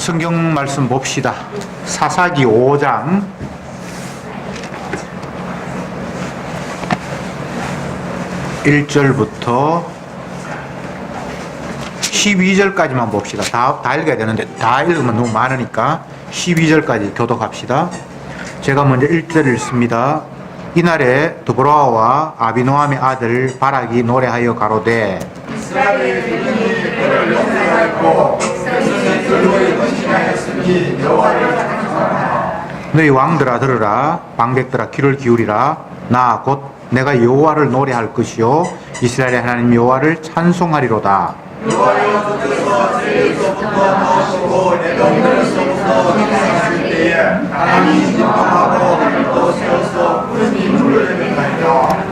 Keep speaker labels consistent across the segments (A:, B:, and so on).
A: 성경 말씀 봅시다. 사사기 5장 1절부터 12절까지만 봅시다. 다 읽어야 되는데 다 읽으면 너무 많으니까 12절까지 교독합시다. 제가 먼저 1절을 읽습니다. 이날에 드보라와 아비노함의 아들 바락이 노래하여 가로되
B: 이스라엘 백성이 그를 용서하였고 백성이 그를 헌신하였으니 여호와를 찬송하라.
A: 너희 왕들아 들으라. 방백들아 귀를 기울이라. 나 곧 내가 여호와를 노래할 것이요 이스라엘의 하나님 여호와를 찬송하리로다.
B: 여호와여 주께서 세에서부터 나오시고 내 병들에서부터 생각하실 때에 하나님 인정하고 하늘도 세워서 푸른 인물을 내리나이다.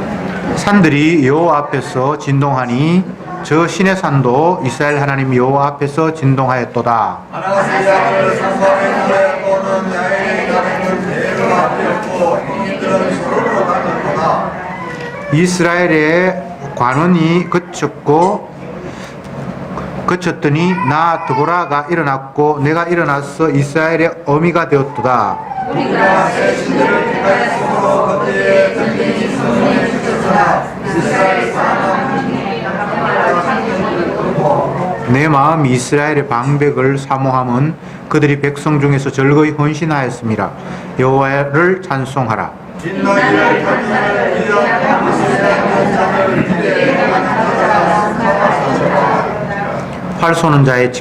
A: 산들이 여호와 앞에서 진동하니 저 신의 산도 이스라엘 하나님 여호와 앞에서 진동하였도다.
B: 아나세야를 상관의 노래 또는 야외의 가랭을 대를 앞이었고 행인들은 서로로 다녔도다.
A: 이스라엘의 관원이 그쳤더니 나 드보라가 일어났고 내가 일어나서 이스라엘의 어미가 되었도다.
B: 우리가 새 신들을 기다렸으므로 그때에 전쟁이 성문에 주셨으나 이스라엘 사람은
A: 내 마음이 이스라엘의 방백을 사모함은 그들이 백성 중에서 절거히 헌신하였음이라. 여호와를 찬송하라.
B: 빈너희를 편인을 이런 무시하는 자를 기대하는
A: 활 쏘는 자의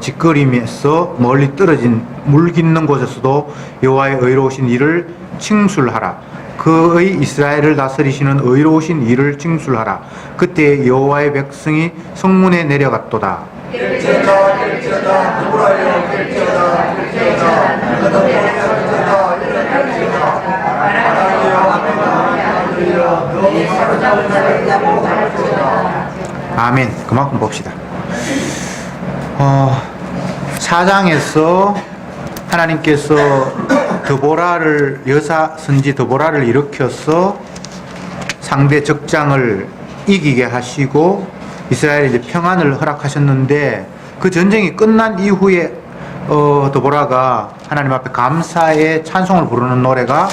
A: 짓거림에서 멀리 떨어진 물 깃는 곳에서도 여호와의 의로우신 일을 칭술하라. 그의 이스라엘을 다스리시는 의로우신 일을 칭술하라. 그때 여호와의 백성이 성문에 내려갔도다.
B: 일제다 일제다 누구라여 일제다 일제다 너는 일제다 일제다 하나님여 하나님여 너희 사로잡은 자를 잡고 갈지어다.
A: 아멘. 그만큼 봅시다. 4장에서 하나님께서 드보라를 여사 선지 드보라를 일으켜서 상대 적장을 이기게 하시고 이스라엘에 이제 평안을 허락하셨는데 그 전쟁이 끝난 이후에 드보라가 하나님 앞에 감사의 찬송을 부르는 노래가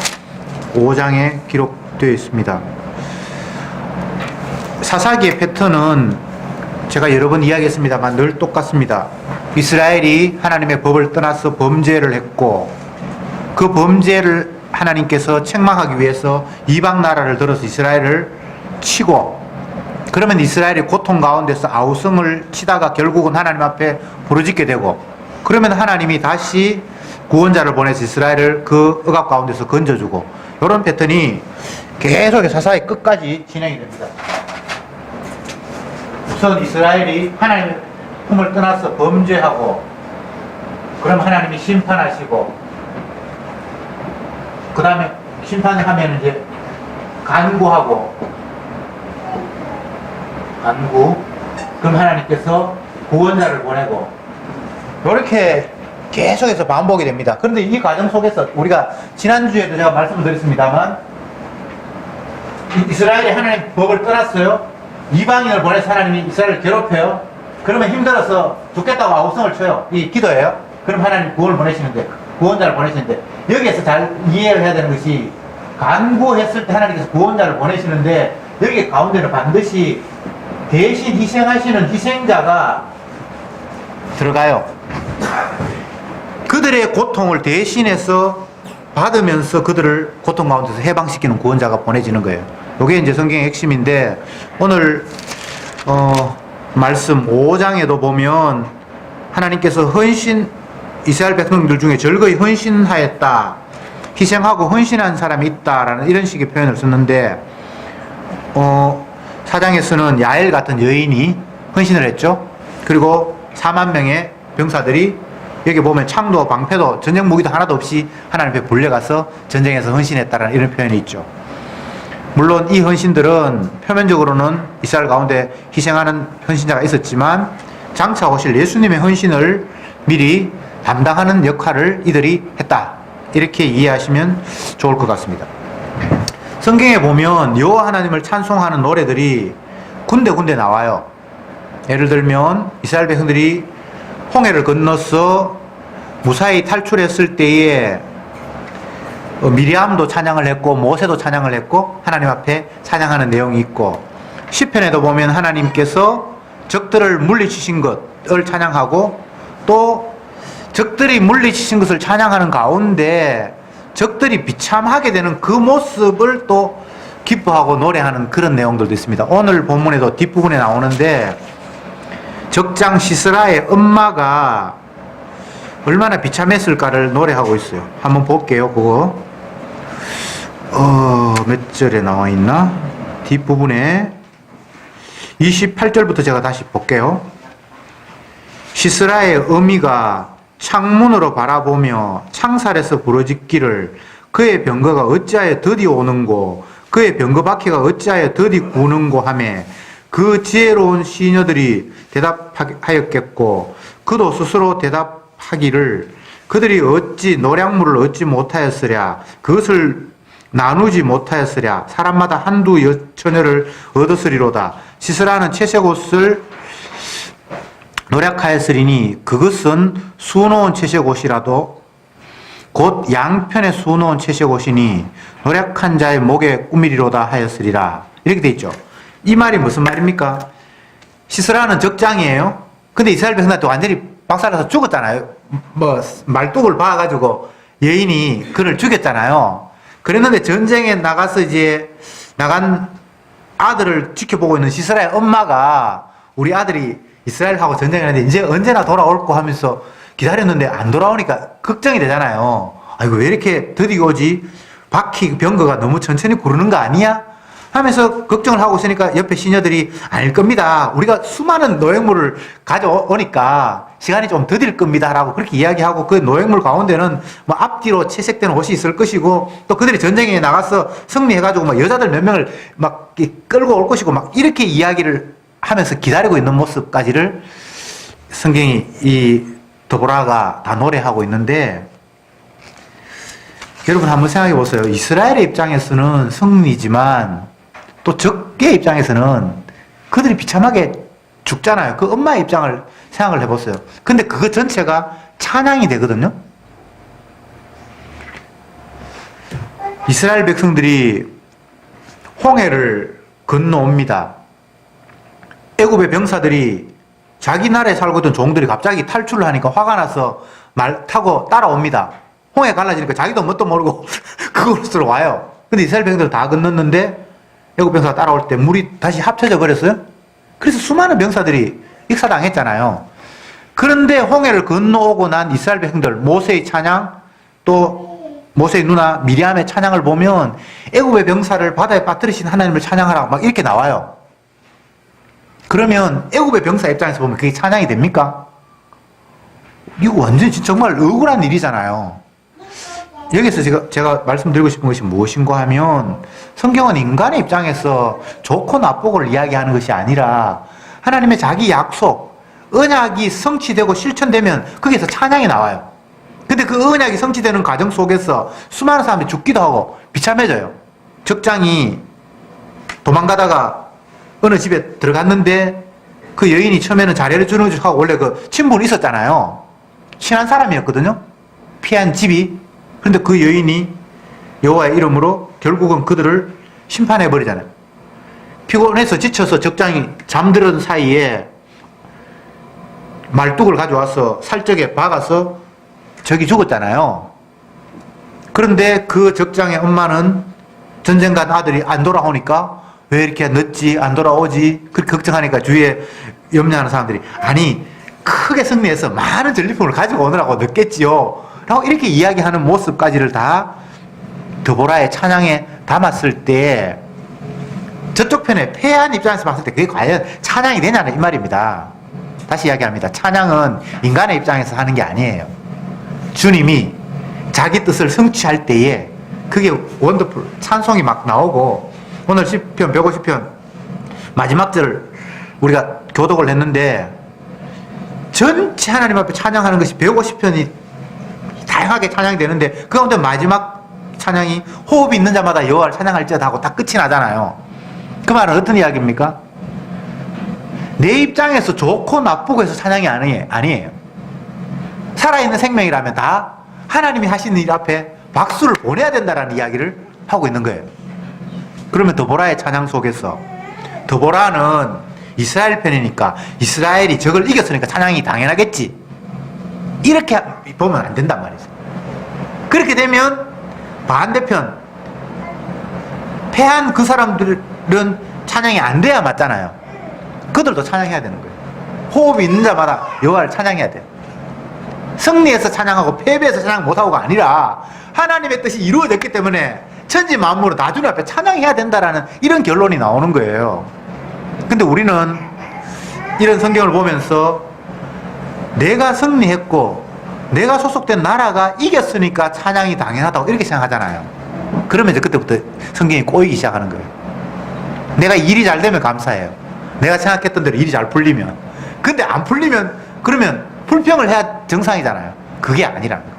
A: 5장에 기록되어 있습니다. 사사기의 패턴은 제가 여러 번 이야기했습니다만 늘 똑같습니다. 이스라엘이 하나님의 법을 떠나서 범죄를 했고 그 범죄를 하나님께서 책망하기 위해서 이방 나라를 들어서 이스라엘을 치고 그러면 이스라엘이 고통 가운데서 아우성을 치다가 결국은 하나님 앞에 부르짖게 되고 그러면 하나님이 다시 구원자를 보내서 이스라엘을 그 억압 가운데서 건져주고 이런 패턴이 계속 사사의 끝까지 진행이 됩니다. 우선 이스라엘이 하나님의 품을 떠나서 범죄하고 그럼 하나님이 심판하시고 그 다음에 심판하면 이제 간구 그럼 하나님께서 구원자를 보내고 이렇게 계속해서 반복이 됩니다. 그런데 이 과정 속에서 우리가 지난주에도 제가 말씀을 드렸습니다만 이스라엘이 하나님 법을 떠났어요. 이방인을 보내서 하나님이 이스라엘을 괴롭혀요. 그러면 힘들어서 죽겠다고 아우성을 쳐요. 이 기도예요. 그럼 하나님 구원을 보내시는데 구원자를 보내시는데 여기에서 잘 이해를 해야 되는 것이 간구했을 때 하나님께서 구원자를 보내시는데 여기 가운데는 반드시 대신 희생하시는 희생자가 들어가요. 그들의 고통을 대신해서 받으면서 그들을 고통 가운데서 해방시키는 구원자가 보내지는 거예요. 이게 이제 성경의 핵심인데 오늘 말씀 5장에도 보면 하나님께서 이스라엘 백성들 중에 절거히 헌신하였다. 희생하고 헌신한 사람이 있다라는 이런 식의 표현을 썼는데 4장에서는 야엘 같은 여인이 헌신을 했죠. 그리고 4만 명의 병사들이 여기 보면 창도 방패도 전쟁 무기도 하나도 없이 하나님 앞에 불려가서 전쟁에서 헌신했다라는 이런 표현이 있죠. 물론 이 헌신들은 표면적으로는 이스라엘 가운데 희생하는 헌신자가 있었지만 장차 오실 예수님의 헌신을 미리 담당하는 역할을 이들이 했다. 이렇게 이해하시면 좋을 것 같습니다. 성경에 보면 여호와 하나님을 찬송하는 노래들이 군데군데 나와요. 예를 들면 이스라엘 백성들이 홍해를 건너서 무사히 탈출했을 때에 미리암도 찬양을 했고 모세도 찬양을 했고 하나님 앞에 찬양하는 내용이 있고, 시편에도 보면 하나님께서 적들을 물리치신 것을 찬양하고 또 적들이 물리치신 것을 찬양하는 가운데 적들이 비참하게 되는 그 모습을 또 기뻐하고 노래하는 그런 내용들도 있습니다. 오늘 본문에도 뒷부분에 나오는데 적장 시스라의 엄마가 얼마나 비참했을까를 노래하고 있어요. 한번 볼게요. 그거 몇 절에 나와 있나? 뒷부분에 28절부터 제가 다시 볼게요. 시스라의 어미가 창문으로 바라보며 창살에서 부러짓기를 그의 병거가 어찌하여 더디 오는고 그의 병거 바퀴가 어찌하여 더디 구는고 하며 그 지혜로운 시녀들이 대답하였겠고 그도 스스로 대답하기를 그들이 어찌 노량물을 얻지 못하였으랴 그것을 나누지 못하였으랴 사람마다 한두 처녀를 얻었으리로다. 시스라는 채색 옷을 노력하였으리니 그것은 수놓은 채색 옷이라도 곧 양편에 수놓은 채색 옷이니 노력한 자의 목에 꾸미리로다 하였으리라. 이렇게 돼 있죠. 이 말이 무슨 말입니까? 시스라는 적장이에요. 근데 이스라엘 백성한테 완전히 박살나서 죽었잖아요. 말뚝을 박아가지고 여인이 그를 죽였잖아요. 그랬는데 전쟁에 나가서 이제 나간 아들을 지켜보고 있는 시스라의 엄마가 우리 아들이 이스라엘하고 전쟁을 했는데 이제 언제나 돌아올 거 하면서 기다렸는데 안 돌아오니까 걱정이 되잖아요. 아이고 왜 이렇게 드디어 오지? 바퀴 병거가 너무 천천히 구르는 거 아니야? 하면서 걱정을 하고 있으니까 옆에 시녀들이 아닐 겁니다. 우리가 수많은 노획물을 가져오니까 시간이 좀 더딜 겁니다. 라고 그렇게 이야기하고 그 노획물 가운데는 뭐 앞뒤로 채색된 옷이 있을 것이고 또 그들이 전쟁에 나가서 승리해가지고 막 여자들 몇 명을 막 끌고 올 것이고 막 이렇게 이야기를 하면서 기다리고 있는 모습까지를 성경이 이 드보라가 다 노래하고 있는데 여러분 한번 생각해 보세요. 이스라엘의 입장에서는 승리지만 또 적의 입장에서는 그들이 비참하게 죽잖아요. 그 엄마의 입장을 생각을 해보세요. 근데 그거 전체가 찬양이 되거든요. 이스라엘 백성들이 홍해를 건너옵니다. 애굽의 병사들이 자기 나라에 살고 있던 종들이 갑자기 탈출을 하니까 화가 나서 말 타고 따라옵니다. 홍해 갈라지니까 자기도 뭣도 모르고 그곳으로 와요. 근데 이스라엘 병사들 다 건넜는데 애굽 병사가 따라올 때 물이 다시 합쳐져 버렸어요. 그래서 수많은 병사들이 익사당했잖아요. 그런데 홍해를 건너오고 난 이스라엘 백성들 모세의 찬양 또 모세의 누나 미리암의 찬양을 보면 애굽의 병사를 바다에 빠뜨리신 하나님을 찬양하라고 막 이렇게 나와요. 그러면 애굽의 병사 입장에서 보면 그게 찬양이 됩니까? 이거 완전 정말 억울한 일이잖아요. 여기서 제가 말씀드리고 싶은 것이 무엇인가 하면 성경은 인간의 입장에서 좋고 나쁘고를 이야기하는 것이 아니라 하나님의 자기 약속, 언약이 성취되고 실천되면 거기서 찬양이 나와요. 근데 그 언약이 성취되는 과정 속에서 수많은 사람이 죽기도 하고 비참해져요. 적장이 도망가다가 어느 집에 들어갔는데 그 여인이 처음에는 자리를 주는 척 하고 원래 그 친분이 있었잖아요. 친한 사람이었거든요. 피한 집이. 그런데 그 여인이 여호와의 이름으로 결국은 그들을 심판해 버리잖아요. 피곤해서 지쳐서 적장이 잠들은 사이에 말뚝을 가져와서 살적에 박아서 적이 죽었잖아요. 그런데 그 적장의 엄마는 전쟁 간 아들이 안 돌아오니까 왜 이렇게 늦지 안 돌아오지 그렇게 걱정하니까 주위에 염려하는 사람들이 아니 크게 승리해서 많은 전리품을 가지고 오느라고 늦겠지요 라고 이렇게 이야기하는 모습까지를 다 드보라의 찬양에 담았을 때 저쪽 편에 패한 입장에서 봤을 때 그게 과연 찬양이 되냐는 이 말입니다. 다시 이야기합니다. 찬양은 인간의 입장에서 하는 게 아니에요. 주님이 자기 뜻을 성취할 때에 그게 원더풀 찬송이 막 나오고 오늘 시편 150편 마지막 절 우리가 교독을 했는데 전체 하나님 앞에 찬양하는 것이 150편이 다양하게 찬양이 되는데 그 가운데 마지막 찬양이 호흡이 있는 자마다 여호와를 찬양할지어다 하고 다 끝이 나잖아요. 그 말은 어떤 이야기입니까? 내 입장에서 좋고 나쁘고 해서 찬양이 아니에요. 살아있는 생명이라면 다 하나님이 하시는 일 앞에 박수를 보내야 된다라는 이야기를 하고 있는 거예요. 그러면 드보라의 찬양 속에서 드보라는 이스라엘 편이니까 이스라엘이 적을 이겼으니까 찬양이 당연하겠지. 이렇게 보면 안 된단 말이죠. 그렇게 되면 반대편 패한 그 사람들은 찬양이 안 돼야 맞잖아요. 그들도 찬양해야 되는 거예요. 호흡이 있는 자마다 여호와를 찬양해야 돼요. 승리해서 찬양하고 패배해서 찬양 못하고가 아니라 하나님의 뜻이 이루어졌기 때문에 천지 만물을 다 주님 앞에 찬양해야 된다라는 이런 결론이 나오는 거예요. 근데 우리는 이런 성경을 보면서 내가 승리했고 내가 소속된 나라가 이겼으니까 찬양이 당연하다고 이렇게 생각하잖아요. 그러면 이제 그때부터 성경이 꼬이기 시작하는 거예요. 내가 일이 잘 되면 감사해요. 내가 생각했던 대로 일이 잘 풀리면. 근데 안 풀리면 그러면 불평을 해야 정상이잖아요. 그게 아니라는 거예요.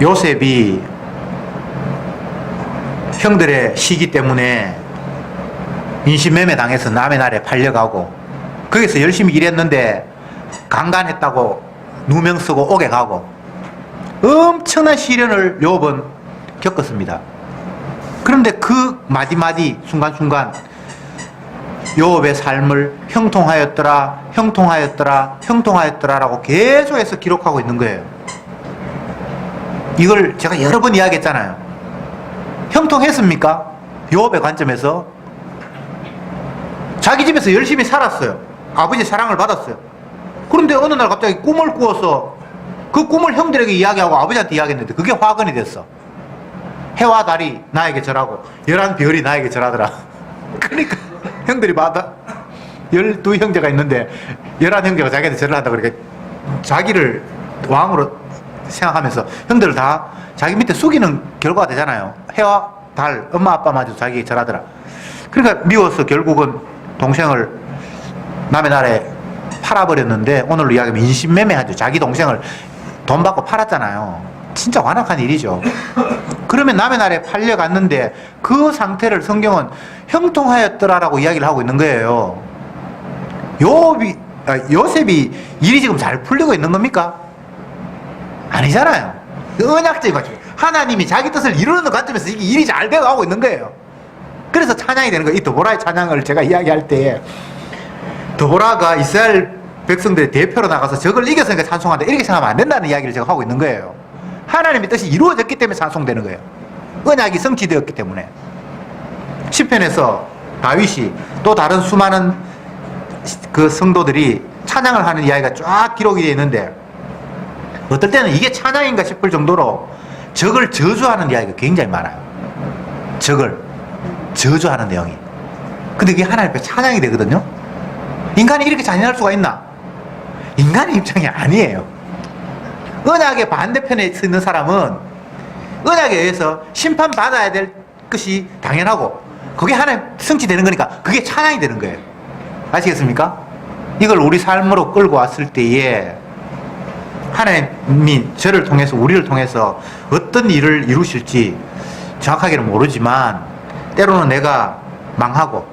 A: 요셉이 형들의 시기 때문에 인신매매 당해서 남의 나라에 팔려가고 거기서 열심히 일했는데 강간했다고 누명 쓰고 옥에 가고 엄청난 시련을 요업은 겪었습니다. 그런데 그 마디마디 순간순간 요업의 삶을 형통하였더라 형통하였더라 형통하였더라 라고 계속해서 기록하고 있는 거예요. 이걸 제가 여러 번 이야기했잖아요. 형통했습니까? 요업의 관점에서 자기 집에서 열심히 살았어요. 아버지의 사랑을 받았어요. 그런데 어느 날 갑자기 꿈을 꾸어서 그 꿈을 형들에게 이야기하고 아버지한테 이야기했는데 그게 화근이 됐어. 해와 달이 나에게 절하고 11별이 나에게 절하더라. 그러니까 형들이 받아 12형제가 있는데 11형제가 자기한테 절을 한다. 그러니까 자기를 왕으로 생각하면서 형들을 다 자기 밑에 숙이는 결과가 되잖아요. 해와 달, 엄마 아빠마저 자기에게 절하더라. 그러니까 미워서 결국은 동생을 남의 나라에 팔아버렸는데 오늘로 이야기하면 인신매매하죠. 자기 동생을 돈 받고 팔았잖아요. 진짜 완악한 일이죠. 그러면 남의 나라에 팔려갔는데 그 상태를 성경은 형통하였더라라고 이야기를 하고 있는 거예요. 요셉이 일이 지금 잘 풀리고 있는 겁니까? 아니잖아요. 언약적인 관점. 하나님이 자기 뜻을 이루는 관점에서 이게 일이 잘 되어가고 있는 거예요. 그래서 찬양이 되는 거예요. 이 드보라의 찬양을 제가 이야기할 때 드보라가 이스라엘 백성들의 대표로 나가서 적을 이겼으니까 찬송한다 이렇게 생각하면 안 된다는 이야기를 제가 하고 있는 거예요. 하나님의 뜻이 이루어졌기 때문에 찬송되는 거예요. 언약이 성취되었기 때문에. 시편에서 다윗이 또 다른 수많은 그 성도들이 찬양을 하는 이야기가 쫙 기록이 되어 있는데 어떨 때는 이게 찬양인가 싶을 정도로 적을 저주하는 이야기가 굉장히 많아요. 적을 저주하는 내용이. 근데 그게 하나님 앞에 찬양이 되거든요. 인간이 이렇게 잔인할 수가 있나? 인간의 입장이 아니에요. 언약의 반대편에 서 있는 사람은 언약에 의해서 심판받아야 될 것이 당연하고 그게 하나님 성취되는 거니까 그게 찬양이 되는 거예요. 아시겠습니까? 이걸 우리 삶으로 끌고 왔을 때에 하나님이 저를 통해서 우리를 통해서 어떤 일을 이루실지 정확하게는 모르지만 때로는 내가 망하고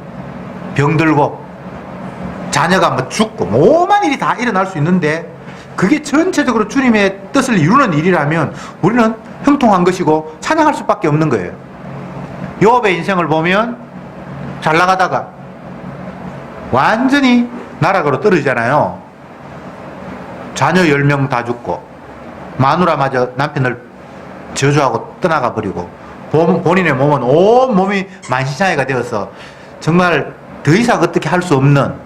A: 병들고 자녀가 뭐 죽고 오만 일이 다 일어날 수 있는데 그게 전체적으로 주님의 뜻을 이루는 일이라면 우리는 형통한 것이고 찬양할 수밖에 없는 거예요. 요업의 인생을 보면 잘 나가다가 완전히 나락으로 떨어지잖아요. 자녀 10명 다 죽고 마누라마저 남편을 저주하고 떠나가 버리고 본인의 몸은 온 몸이 만신창이가 되어서 정말 더 이상 어떻게 할 수 없는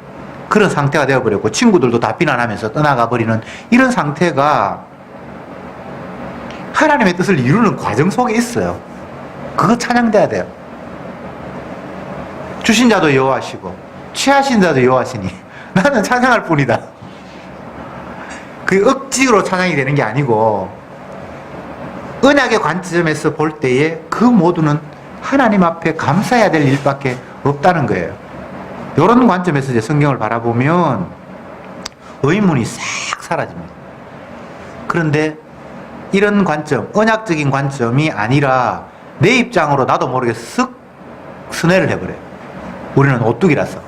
A: 그런 상태가 되어버렸고 친구들도 다 비난하면서 떠나가 버리는 이런 상태가 하나님의 뜻을 이루는 과정 속에 있어요. 그거 찬양돼야 돼요. 주신 자도 여호와시고 취하신 자도 여호와시니 나는 찬양할 뿐이다. 그게 억지로 찬양이 되는 게 아니고 언약의 관점에서 볼 때에 그 모두는 하나님 앞에 감사해야 될 일밖에 없다는 거예요. 이런 관점에서 이제 성경을 바라보면 의문이 싹 사라집니다. 그런데 이런 관점, 언약적인 관점이 아니라 내 입장으로 나도 모르게 쓱 순회를 해버려요. 우리는 오뚜기라서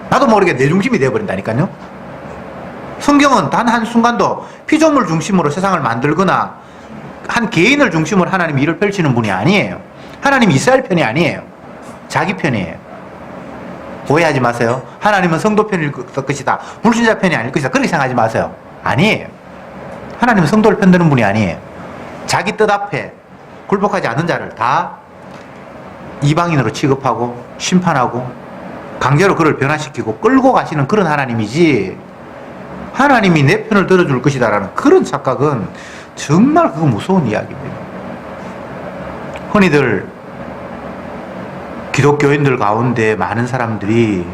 A: 나도 모르게 내 중심이 되어버린다니까요. 성경은 단 한순간도 피조물 중심으로 세상을 만들거나 한 개인을 중심으로 하나님이 일을 펼치는 분이 아니에요. 하나님이 이스라엘 편이 아니에요. 자기 편이에요. 오해하지 마세요. 하나님은 성도 편일 것이다. 불신자 편이 아닐 것이다. 그렇게 생각하지 마세요. 아니에요. 하나님은 성도를 편드는 분이 아니에요. 자기 뜻 앞에 굴복하지 않는 자를 다 이방인으로 취급하고 심판하고 강제로 그를 변화시키고 끌고 가시는 그런 하나님이지, 하나님이 내 편을 들어줄 것이다라는 그런 착각은 정말 그거 무서운 이야기입니다. 흔히들 기독교인들 가운데 많은 사람들이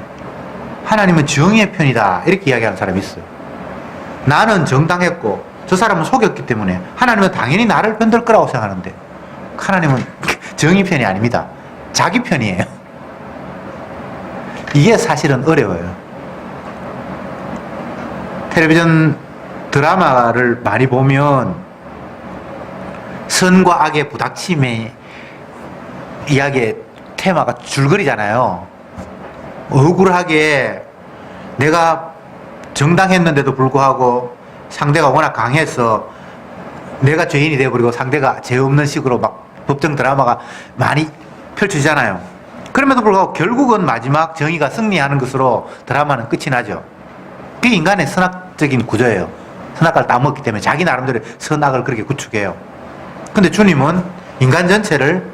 A: 하나님은 정의의 편이다 이렇게 이야기하는 사람이 있어요. 나는 정당했고 저 사람은 속였기 때문에 하나님은 당연히 나를 편들 거라고 생각하는데, 하나님은 정의 편이 아닙니다. 자기 편이에요. 이게 사실은 어려워요. 텔레비전 드라마를 많이 보면 선과 악의 부닥침의 이야기의 테마가 줄거리잖아요. 억울하게 내가 정당했는데도 불구하고 상대가 워낙 강해서 내가 죄인이 되어버리고 상대가 죄 없는 식으로 막 법정 드라마가 많이 펼쳐지잖아요. 그럼에도 불구하고 결국은 마지막 정의가 승리하는 것으로 드라마는 끝이 나죠. 그게 인간의 선악적인 구조예요. 선악과를 따먹기 때문에 자기 나름대로 선악을 그렇게 구축해요. 근데 주님은 인간 전체를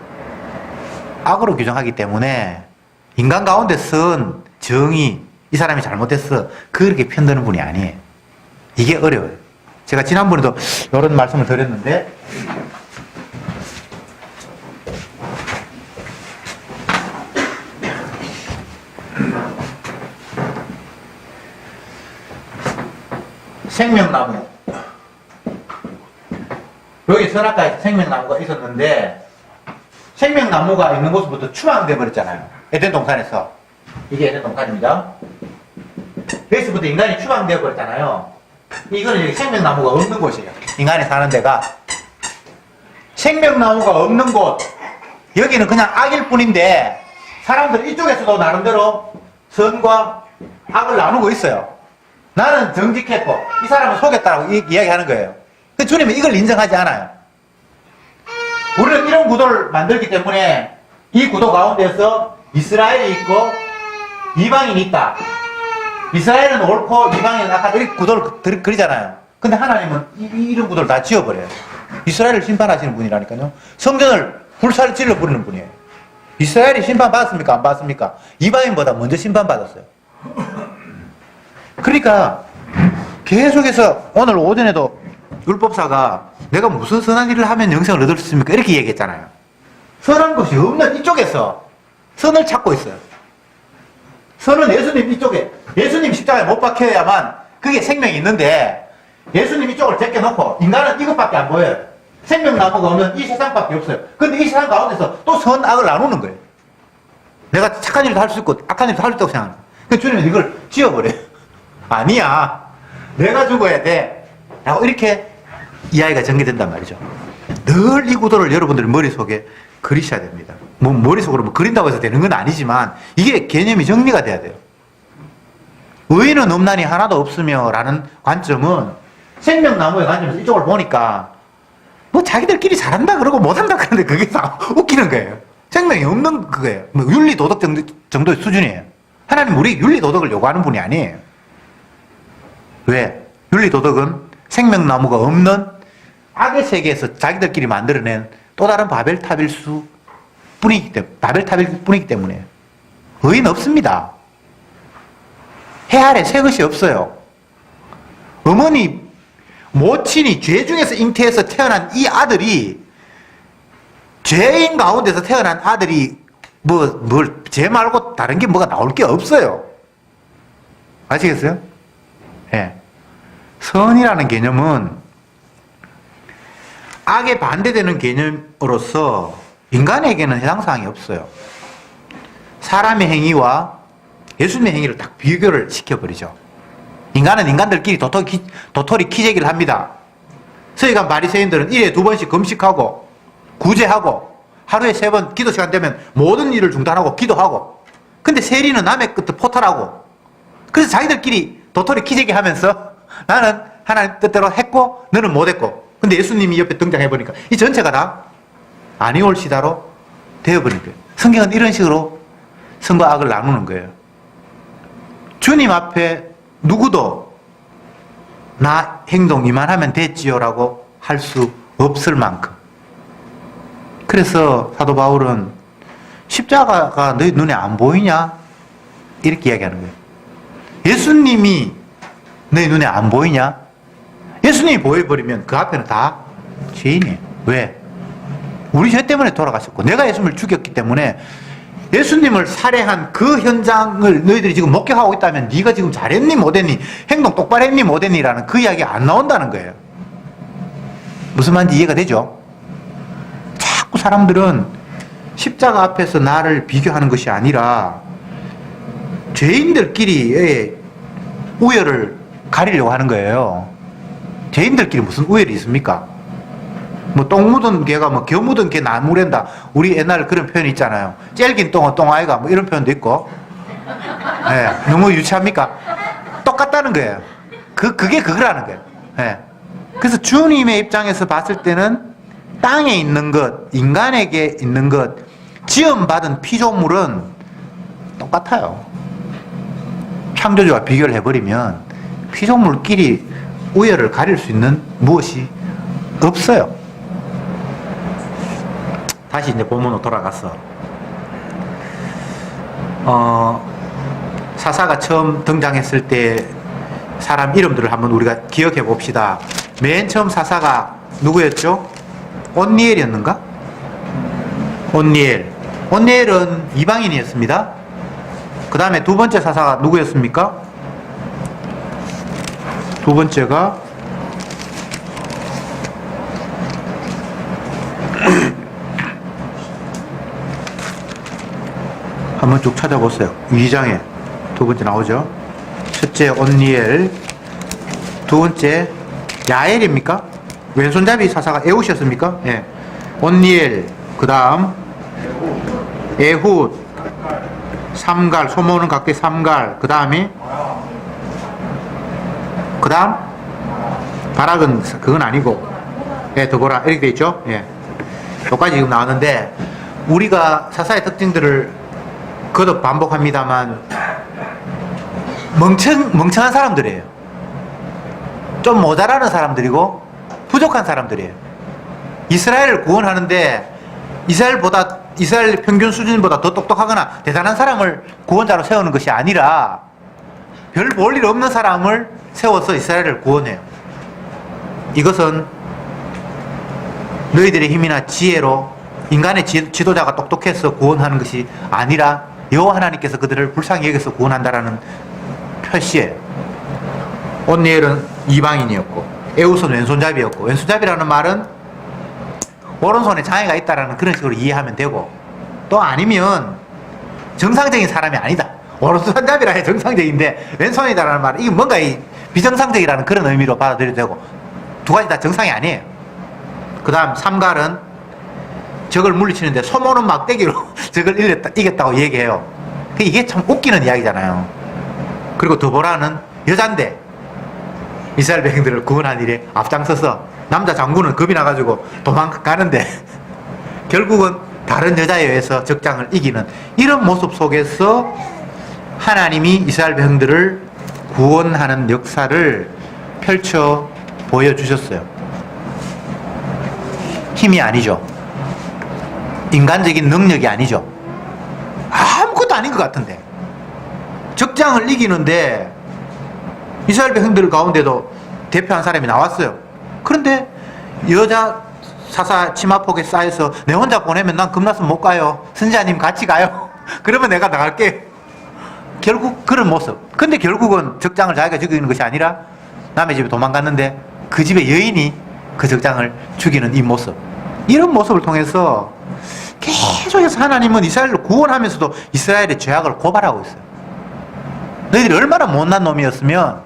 A: 악으로 규정하기 때문에 인간 가운데 선, 정의, 이 사람이 잘못했어, 그렇게 편드는 분이 아니에요. 이게 어려워요. 제가 지난번에도 이런 말씀을 드렸는데, 생명나무, 여기 선악과에 생명나무가 있었는데 생명나무가 있는 곳부터 추방돼 버렸잖아요. 에덴 동산에서. 이게 에덴 동산입니다. 여기서부터 인간이 추방되어 버렸잖아요. 이거는 여기 생명나무가 없는 곳이에요. 인간이 사는 데가 생명나무가 없는 곳, 여기는 그냥 악일 뿐인데 사람들 이쪽에서도 나름대로 선과 악을 나누고 있어요. 나는 정직했고 이 사람은 속였다라고 이야기하는 거예요. 근데 주님은 이걸 인정하지 않아요. 우리는 이런 구도를 만들기 때문에 이 구도 가운데서 이스라엘이 있고 이방인이 있다. 이스라엘은 옳고 이방인은 악하다. 이렇게 구도를 그리잖아요. 근데 하나님은 이런 구도를 다 지워버려요. 이스라엘을 심판하시는 분이라니까요. 성전을 불살을 찔러 부리는 분이에요. 이스라엘이 심판받았습니까? 안 받았습니까? 이방인보다 먼저 심판받았어요. 그러니까 계속해서 오늘 오전에도 율법사가 내가 무슨 선한 일을 하면 영생을 얻을 수 있습니까? 이렇게 얘기했잖아요. 선한 것이 없는 이쪽에서 선을 찾고 있어요. 선은 예수님 이쪽에, 예수님 십자가에 못 박혀야만 그게 생명이 있는데 예수님 이쪽을 제껴놓고 인간은 이것밖에 안 보여요. 생명나무가 없는 이 세상밖에 없어요. 근데 이 세상 가운데서 또 선, 악을 나누는 거예요. 내가 착한 일도 할 수 있고 악한 일도 할 수 있다고 생각하는 거예요. 그래서 주님은 이걸 지워버려요. 아니야, 내가 죽어야 돼 라고 이렇게 이야기가 전개된단 말이죠. 늘 이 구도를 여러분들이 머릿속에 그리셔야 됩니다. 뭐 머릿속으로 뭐 그린다고 해서 되는 건 아니지만 이게 개념이 정리가 돼야 돼요. 의인은 없나니 하나도 없으며 라는 관점은 생명나무의 관점에서 이쪽을 보니까 뭐 자기들끼리 잘한다 그러고 못한다 그러는데 그게 다 웃기는 거예요. 생명이 없는 그거예요. 뭐 윤리 도덕 정도의 수준이에요. 하나님 우리 윤리 도덕을 요구하는 분이 아니에요. 왜? 윤리 도덕은 생명나무가 없는 악의 세계에서 자기들끼리 만들어낸 또 다른 바벨탑일 뿐이기 때문에 의인 없습니다. 해 아래 새 것이 없어요. 어머니, 모친이 죄 중에서 잉태해서 태어난 이 아들이, 죄인 가운데서 태어난 아들이 죄 말고 다른 게 뭐가 나올 게 없어요. 아시겠어요? 예. 네. 선이라는 개념은 악에 반대되는 개념으로서 인간에게는 해당사항이 없어요. 사람의 행위와 예수님의 행위를 딱 비교를 시켜버리죠. 인간은 인간들끼리 도토리 키재기를 합니다. 서기관 바리새인들은 1회 2번씩 금식하고 구제하고 하루에 3번 기도 시간 되면 모든 일을 중단하고 기도하고, 근데 세리는 남의 끝을 포탈하고, 그래서 자기들끼리 도토리 키재기 하면서 나는 하나님 뜻대로 했고 너는 못했고. 근데 예수님이 옆에 등장해보니까 이 전체가 다 아니올시다로 되어버린 거예요. 성경은 이런 식으로 선과 악을 나누는 거예요. 주님 앞에 누구도 나 행동 이만하면 됐지요 라고 할 수 없을 만큼. 그래서 사도 바울은 십자가가 너희 눈에 안 보이냐? 이렇게 이야기하는 거예요. 예수님이 너희 눈에 안 보이냐? 예수님이 보여버리면 그 앞에는 다 죄인이에요. 왜? 우리 죄 때문에 돌아가셨고 내가 예수님을 죽였기 때문에 예수님을 살해한 그 현장을 너희들이 지금 목격하고 있다면 네가 지금 잘했니 못했니 행동 똑바로 했니 못했니 라는 그 이야기가 안 나온다는 거예요. 무슨 말인지 이해가 되죠? 자꾸 사람들은 십자가 앞에서 나를 비교하는 것이 아니라 죄인들끼리의 우열을 가리려고 하는 거예요. 죄인들끼리 무슨 우열이 있습니까? 뭐 똥 묻은 개가 뭐 겨 묻은 개 나무랜다. 우리 옛날 그런 표현이 있잖아요. 젤긴 똥은 똥아이가 뭐 이런 표현도 있고. 네, 너무 유치합니까? 똑같다는 거예요. 그게 그거라는 거예요. 네. 그래서 주님의 입장에서 봤을 때는 땅에 있는 것, 인간에게 있는 것, 지음받은 피조물은 똑같아요. 창조주와 비교를 해버리면 피조물끼리 우열을 가릴 수 있는 무엇이 없어요. 다시 이제 본문으로 돌아가서 사사가 처음 등장했을 때 사람 이름들을 한번 우리가 기억해 봅시다. 맨 처음 사사가 누구였죠? 온니엘이었는가? 온니엘은 이방인이었습니다. 그 다음에 두 번째 사사가 누구였습니까? 두 번째가 한번 쭉 찾아보세요. 2장에 두 번째 나오죠. 첫째 온니엘, 두 번째 야엘입니까? 왼손잡이 사사가 에훗이었습니까? 예. 온니엘, 그 다음 에훗, 삼갈, 소모는 각기 삼갈, 그 다음 바락은 그건 아니고, 예, 드보라 이렇게 돼 있죠. 예. 여기까지 지금 나왔는데 우리가 사사의 특징들을 거듭 반복합니다만 멍청한 사람들이에요. 좀 모자라는 사람들이고 부족한 사람들이에요. 이스라엘을 구원하는데 이스라엘 평균 수준보다 더 똑똑하거나 대단한 사람을 구원자로 세우는 것이 아니라 별 볼 일 없는 사람을 세워서 이스라엘을 구원해요. 이것은 너희들의 힘이나 지혜로 인간의 지도자가 똑똑해서 구원하는 것이 아니라 여호와 하나님께서 그들을 불쌍히 여겨서 구원한다라는 표시예요. 온니엘은 이방인이었고 에훗은 왼손잡이였고, 왼손잡이라는 말은 오른손에 장애가 있다라는 그런 식으로 이해하면 되고, 또 아니면 정상적인 사람이 아니다. 오른손잡이라 해 정상적인데 왼손이다라는 말은 이게 뭔가 비정상적이라는 그런 의미로 받아들여도 되고, 두 가지 다 정상이 아니에요. 그 다음 삼갈은 적을 물리치는데 소모는 막대기로 적을 이겼다고 얘기해요. 이게 참 웃기는 이야기잖아요. 그리고 드보라는 여잔데 이스라엘 백성들을 구원한 일에 앞장서서 남자 장군은 겁이 나가지고 도망가는데 결국은 다른 여자에 의해서 적장을 이기는 이런 모습 속에서 하나님이 이스라엘 백성들을 구원하는 역사를 펼쳐 보여주셨어요. 힘이 아니죠. 인간적인 능력이 아니죠. 아무것도 아닌 것 같은데 적장을 이기는데 이스라엘 백성들 가운데도 대표한 사람이 나왔어요. 그런데 여자 사사 치마폭에 쌓여서 내 혼자 보내면 난 겁나서 못 가요. 선지자님 같이 가요. 그러면 내가 나갈게. 결국 그런 모습. 근데 결국은 적장을 자기가 죽이는 것이 아니라 남의 집에 도망갔는데 그 집의 여인이 그 적장을 죽이는 이 모습. 이런 모습을 통해서 계속해서 하나님은 이스라엘을 구원하면서도 이스라엘의 죄악을 고발하고 있어요. 너희들이 얼마나 못난 놈이었으면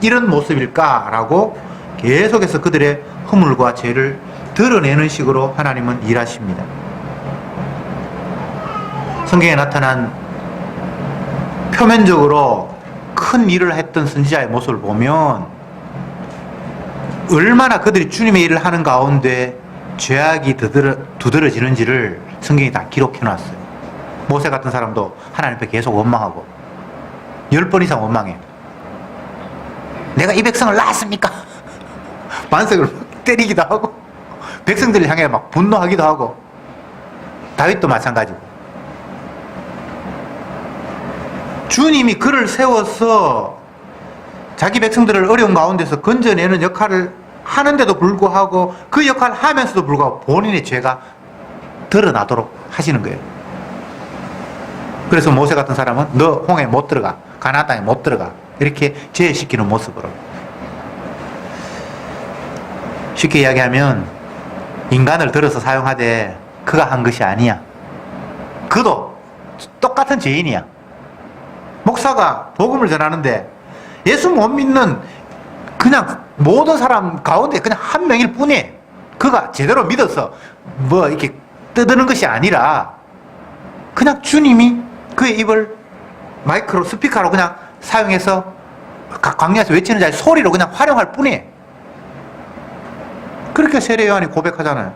A: 이런 모습일까라고 계속해서 그들의 허물과 죄를 드러내는 식으로 하나님은 일하십니다. 성경에 나타난 표면적으로 큰 일을 했던 선지자의 모습을 보면 얼마나 그들이 주님의 일을 하는 가운데 죄악이 두드러지는지를 성경이 다 기록해 놨어요. 모세 같은 사람도 하나님 앞에 계속 원망하고 10번 이상 원망해. 내가 이 백성을 낳았습니까? 반석을 때리기도 하고 백성들을 향해 막 분노하기도 하고 다윗도 마찬가지고 주님이 그를 세워서 자기 백성들을 어려운 가운데서 건져내는 역할을 하는데도 불구하고 그 역할을 하면서도 불구하고 본인의 죄가 드러나도록 하시는 거예요. 그래서 모세 같은 사람은 너 홍해에 못 들어가, 가나안 땅에 못 들어가, 이렇게 제외시키는 모습으로. 쉽게 이야기하면 인간을 들어서 사용하되 그가 한 것이 아니야. 그도 똑같은 죄인이야. 목사가 복음을 전하는데 예수 못 믿는 그냥 모든 사람 가운데 그냥 한 명일 뿐이에요. 그가 제대로 믿어서 뭐 이렇게 떠드는 것이 아니라 그냥 주님이 그의 입을 마이크로 스피커로 그냥 사용해서 광야에서 외치는 자의 소리로 그냥 활용할 뿐이에요. 그렇게 세례 요한이 고백하잖아요.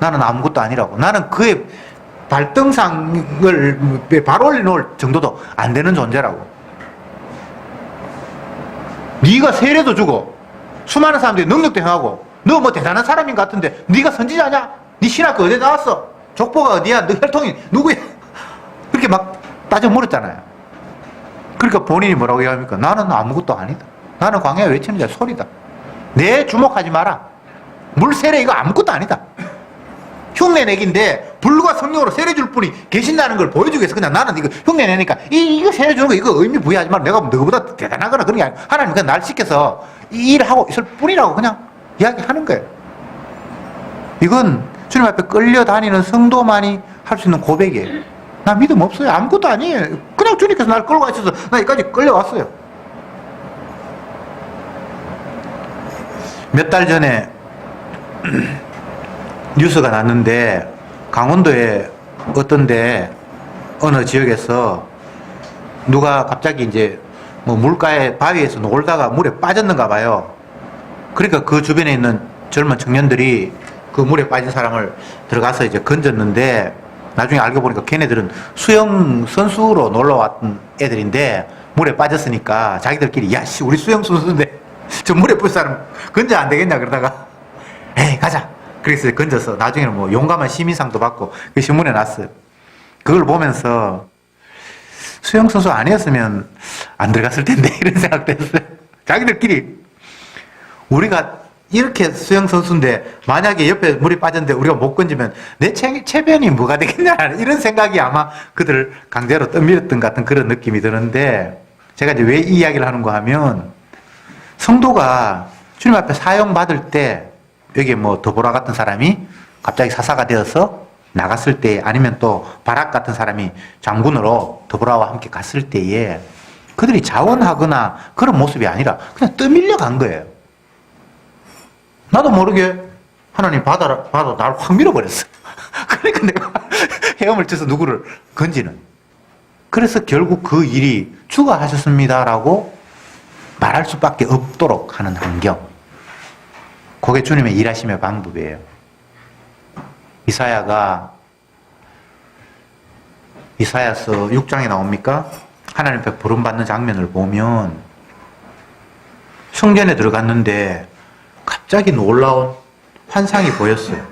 A: 나는 아무것도 아니라고. 나는 그의 발등상을 바로 올려놓을 정도도 안 되는 존재라고. 네가 세례도 주고 수많은 사람들이 능력도 행하고 너 뭐 대단한 사람인 것 같은데 네가 선지자냐? 네 신학교 어디 나왔어? 족보가 어디야? 너 혈통이 누구야? 그렇게 막 따져 물었잖아요. 그러니까 본인이 뭐라고 얘기합니까? 나는 아무것도 아니다. 나는 광야에 외치는 자의 소리다. 내 주목하지 마라. 물 세례 이거 아무것도 아니다. 흉내 내기인데 불과 성령으로 세례 줄 분이 계신다는 걸 보여주기 위해서 그냥 나는 이거 흉내 내니까 이거 세례 주는 거 이거 의미 부여하지 마. 내가 너보다 대단하거나 그런 게 아니고 하나님 그냥 날 시켜서 이 일을 하고 있을 뿐이라고 그냥 이야기하는 거예요. 이건 주님 앞에 끌려다니는 성도만이 할 수 있는 고백이에요. 나 믿음 없어요. 아무것도 아니에요. 그냥 주님께서 날 끌고 가셔서 나 여기까지 끌려왔어요. 몇 달 전에 뉴스가 났는데 강원도에 어떤데 어느 지역에서 누가 갑자기 이제 뭐 물가에 바위에서 놀다가 물에 빠졌는가 봐요. 그러니까 그 주변에 있는 젊은 청년들이 그 물에 빠진 사람을 들어가서 이제 건졌는데 나중에 알고 보니까 걔네들은 수영 선수로 놀러 왔던 애들인데 물에 빠졌으니까 자기들끼리 야씨 우리 수영 선수인데 저 물에 빠진 사람 건져 안 되겠냐 그러다가 에이 가자. 그래서 건져서 나중에는 뭐 용감한 시민상도 받고 그 신문에 났어요. 그걸 보면서 수영 선수 아니었으면 안 들어갔을 텐데 이런 생각도 했어요. 자기들끼리 우리가 이렇게 수영 선수인데 만약에 옆에 물이 빠졌는데 우리가 못 건지면 내 체면이 뭐가 되겠냐 이런 생각이 아마 그들을 강제로 떠밀었던 같은 그런 느낌이 드는데 제가 이제 왜 이 이야기를 하는가 하면 성도가 주님 앞에 사용받을 때 여기 뭐 더보라 같은 사람이 갑자기 사사가 되어서 나갔을 때 아니면 또 바락 같은 사람이 장군으로 더보라와 함께 갔을 때에 그들이 자원하거나 그런 모습이 아니라 그냥 떠밀려 간 거예요. 나도 모르게 하나님 바다 날 확 밀어버렸어. 그러니까 내가 헤엄을 쳐서 누구를 건지는. 그래서 결국 그 일이 주가 하셨습니다라고 말할 수밖에 없도록 하는 환경. 그게 주님의 일하심의 방법이에요. 이사야서 6장에 나옵니까? 하나님 앞에 부름받는 장면을 보면 성전에 들어갔는데 갑자기 놀라운 환상이 보였어요.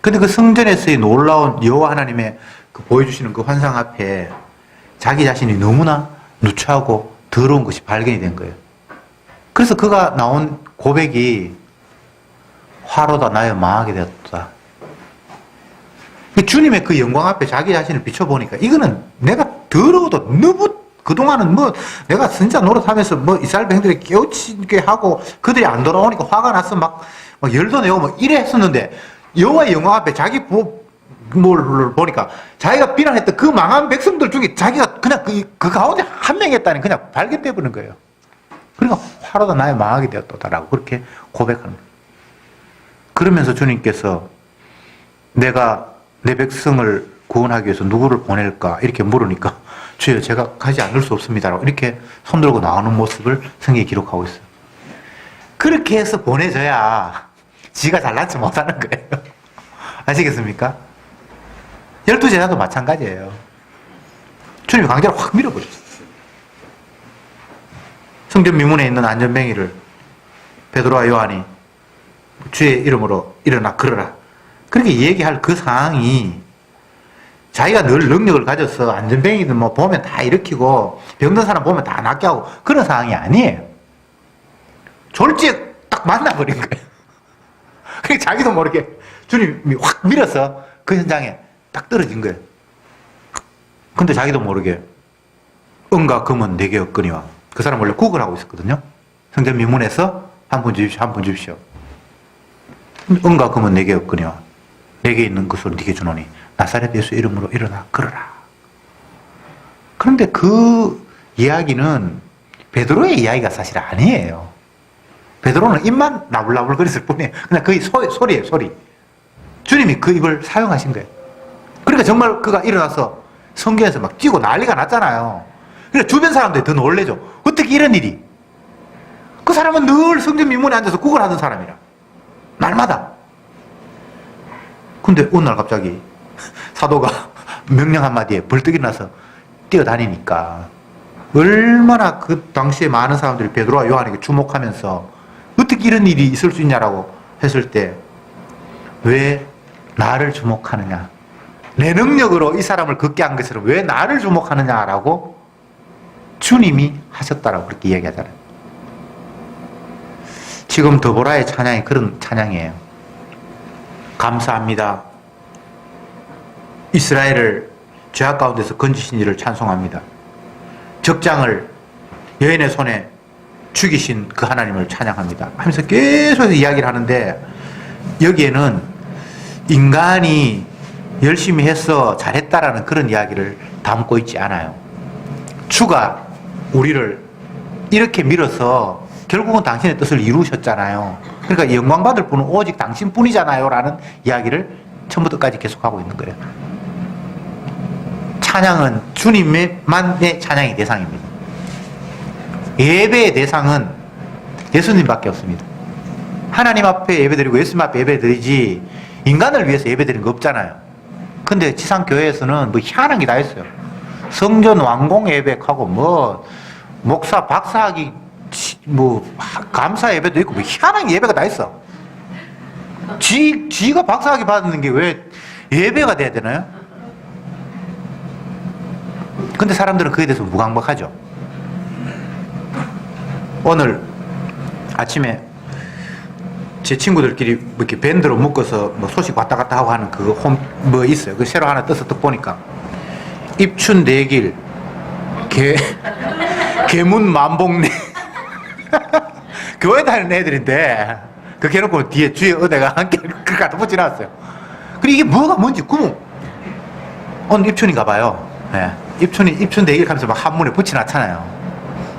A: 근데 그 성전에서의 놀라운 여호와 하나님의 그 보여주시는 그 환상 앞에 자기 자신이 너무나 누추하고 더러운 것이 발견이 된 거예요. 그래서 그가 나온 고백이 화로다 나여 망하게 되었다. 주님의 그 영광 앞에 자기 자신을 비춰보니까 이거는 내가 더러워도 너무 그동안은 뭐 내가 진짜 노릇하면서 뭐 이스라엘 백성들이 깨우치게 하고 그들이 안 돌아오니까 화가 나서 막 열도 내고 뭐 이래 했었는데 여호와의 영광 앞에 자기 뭘 보니까 자기가 비난했던 그 망한 백성들 중에 자기가 그냥 그 가운데 한 명이었다니 그냥 발견돼 버린 거예요. 그러니까 화로다 나의 망하게 되었다라고 그렇게 고백하는 거예요. 그러면서 주님께서 내가 내 백성을 구원하기 위해서 누구를 보낼까 이렇게 물으니까 주여 제가 가지 않을 수 없습니다라고 이렇게 손들고 나오는 모습을 성경에 기록하고 있어요. 그렇게 해서 보내줘야 지가 잘난 체 못하는 거예요. 아시겠습니까? 12제자도 마찬가지예요. 주님이 강제로 확 밀어버렸어요. 성전 미문에 있는 안전뱅이를 베드로와 요한이 주의 이름으로 일어나 걸어라. 그렇게 얘기할 그 상황이 자기가 늘 능력을 가져서 안전뱅이들 뭐 보면 다 일으키고 병든 사람 보면 다 낫게 하고 그런 상황이 아니에요. 졸지에 딱 만나버린 거예요. 그러니까 자기도 모르게 주님이 확 밀어서 그 현장에 딱 떨어진 거예요. 근데 자기도 모르게 은과 금은 내게 없거니와 그 사람 원래 국을 하고 있었거든요. 성전 미문에서 한 푼 주십시오, 한 푼 주십시오. 은과 금은 내게 없거니와 내게 있는 것을 네게 주노니 나사렛 예수 이름으로 일어나 걸어라. 그런데 그 이야기는 베드로의 이야기가 사실 아니에요. 베드로는 입만 나불나불 거렸을 뿐이에요. 그냥 거의 소리예요, 소리. 주님이 그 입을 사용하신 거예요. 그러니까 정말 그가 일어나서 성경에서 막 뛰고 난리가 났잖아요. 그러니까 주변 사람들이 더 놀래죠. 어떻게 이런 일이? 그 사람은 늘 성전 미문에 앉아서 국을 하던 사람이라. 날마다. 근데 어느 날 갑자기 사도가 명령 한마디에 벌떡 일어나서 뛰어다니니까 얼마나 그 당시에 많은 사람들이 베드로와 요한에게 주목하면서 어떻게 이런 일이 있을 수 있냐라고 했을 때 왜 나를 주목하느냐, 내 능력으로 이 사람을 걷게 한 것처럼 왜 나를 주목하느냐라고 주님이 하셨다라고 그렇게 이야기하잖아요. 지금 더보라의 찬양이 그런 찬양이에요. 감사합니다. 이스라엘을 죄악 가운데서 건지신 이를 찬송합니다. 적장을 여인의 손에 죽이신 그 하나님을 찬양합니다 하면서 계속해서 이야기를 하는데, 여기에는 인간이 열심히 해서 잘했다라는 그런 이야기를 담고 있지 않아요. 주가 우리를 이렇게 밀어서 결국은 당신의 뜻을 이루셨잖아요. 그러니까 영광받을 분은 오직 당신뿐이잖아요 라는 이야기를 처음부터까지 계속하고 있는 거예요. 찬양은 주님만의 찬양이 대상입니다. 예배의 대상은 예수님밖에 없습니다. 하나님 앞에 예배드리고 예수님 앞에 예배드리지 인간을 위해서 예배드리는 거 없잖아요. 근데 지상교회에서는 뭐 희한한 게 다 있어요. 성전 완공 예배하고 뭐 목사 박사학위 뭐 감사 예배도 있고 뭐 희한한 예배가 다 있어. 지가 박사학위 받는 게 왜 예배가 돼야 되나요? 근데 사람들은 그에 대해서 무감각하죠. 오늘 아침에 제 친구들끼리 뭐 이렇게 밴드로 묶어서 뭐 소식 왔다 갔다 하고 하는 그거 뭐 있어요. 그 새로 하나 떠서 딱 보니까 입춘 내길 개문 만복내 교회 다니는 애들인데 그렇게 해놓고 뒤에 주의 의대가 함께 그 갖다 붙여놨어요. 그리고 이게 뭐가 뭔지 구멍 오늘 입춘인가 봐요. 네. 입춘 내길 하면서 막 한문에 붙여놨잖아요.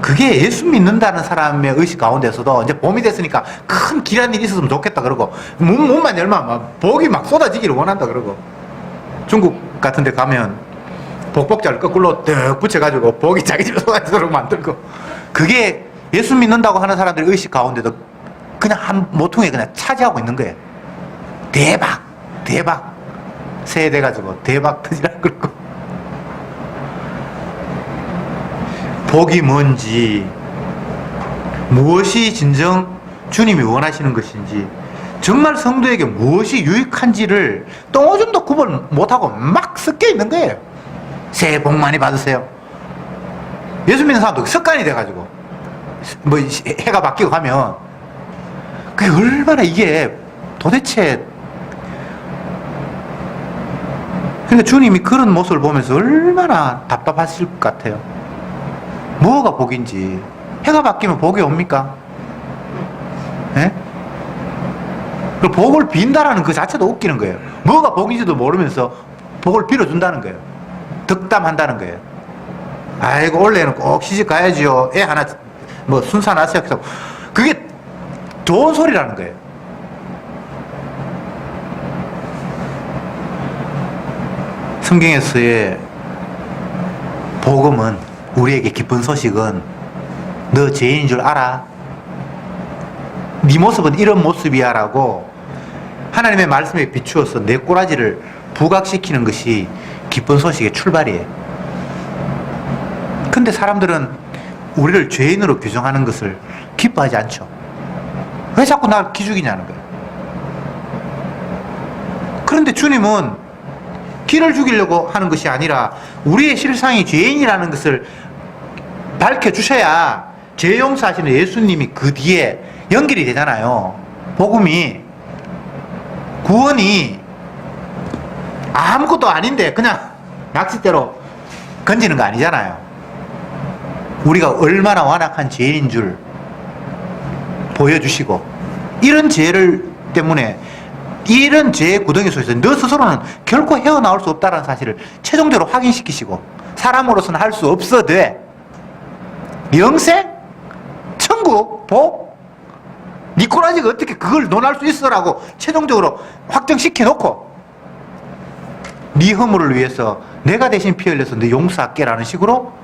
A: 그게 예수 믿는다는 사람의 의식 가운데서도 이제 봄이 됐으니까 큰 길한 일이 있었으면 좋겠다 그러고 문만 열면 막 복이 막 쏟아지기를 원한다 그러고, 중국 같은 데 가면 복복자를 거꾸로 딱 붙여가지고 복이 자기 집에 쏟아지도록 만들고, 그게 예수 믿는다고 하는 사람들의 의식 가운데도 그냥 한 모퉁이에 그냥 차지하고 있는 거예요. 대박 새해 돼가지고 대박 터지라 그러고, 복이 뭔지, 무엇이 진정 주님이 원하시는 것인지, 정말 성도에게 무엇이 유익한지를 똥오줌도 구분 못하고 막 섞여 있는 거예요. 새해 복 많이 받으세요. 예수 믿는 사람도 습관이 돼가지고 뭐 해가 바뀌고 하면 그게 얼마나 이게 도대체, 그러니까 주님이 그런 모습을 보면서 얼마나 답답하실 것 같아요. 뭐가 복인지. 해가 바뀌면 복이 옵니까? 예? 그 복을 빈다라는 그 자체도 웃기는 거예요. 뭐가 복인지도 모르면서 복을 빌어준다는 거예요. 덕담한다는 거예요. 아이고 올해는 꼭 시집 가야지요. 애 하나 뭐 순사 낳았어요. 그게 좋은 소리라는 거예요. 성경에서의 복음은, 우리에게 기쁜 소식은 너 죄인인 줄 알아? 네 모습은 이런 모습이야 라고 하나님의 말씀에 비추어서 내 꼬라지를 부각시키는 것이 기쁜 소식의 출발이에요. 근데 사람들은 우리를 죄인으로 규정하는 것을 기뻐하지 않죠. 왜 자꾸 날 기죽이냐는 거예요. 그런데 주님은 기를 죽이려고 하는 것이 아니라 우리의 실상이 죄인이라는 것을 밝혀주셔야 죄 용서하시는 예수님이 그 뒤에 연결이 되잖아요. 복음이, 구원이 아무것도 아닌데 그냥 낚싯대로 건지는 거 아니잖아요. 우리가 얼마나 완악한 죄인인 줄 보여주시고, 이런 죄를 때문에, 이런 죄의 구덩이 속에서 너 스스로는 결코 헤어나올 수 없다는 사실을 최종적으로 확인시키시고, 사람으로서는 할 수 없어도 영생? 천국? 복? 니 꼬라지가 어떻게 그걸 논할 수 있어라고 최종적으로 확정시켜 놓고, 네 허물을 위해서 내가 대신 피 흘려서 너 용서할게라는 식으로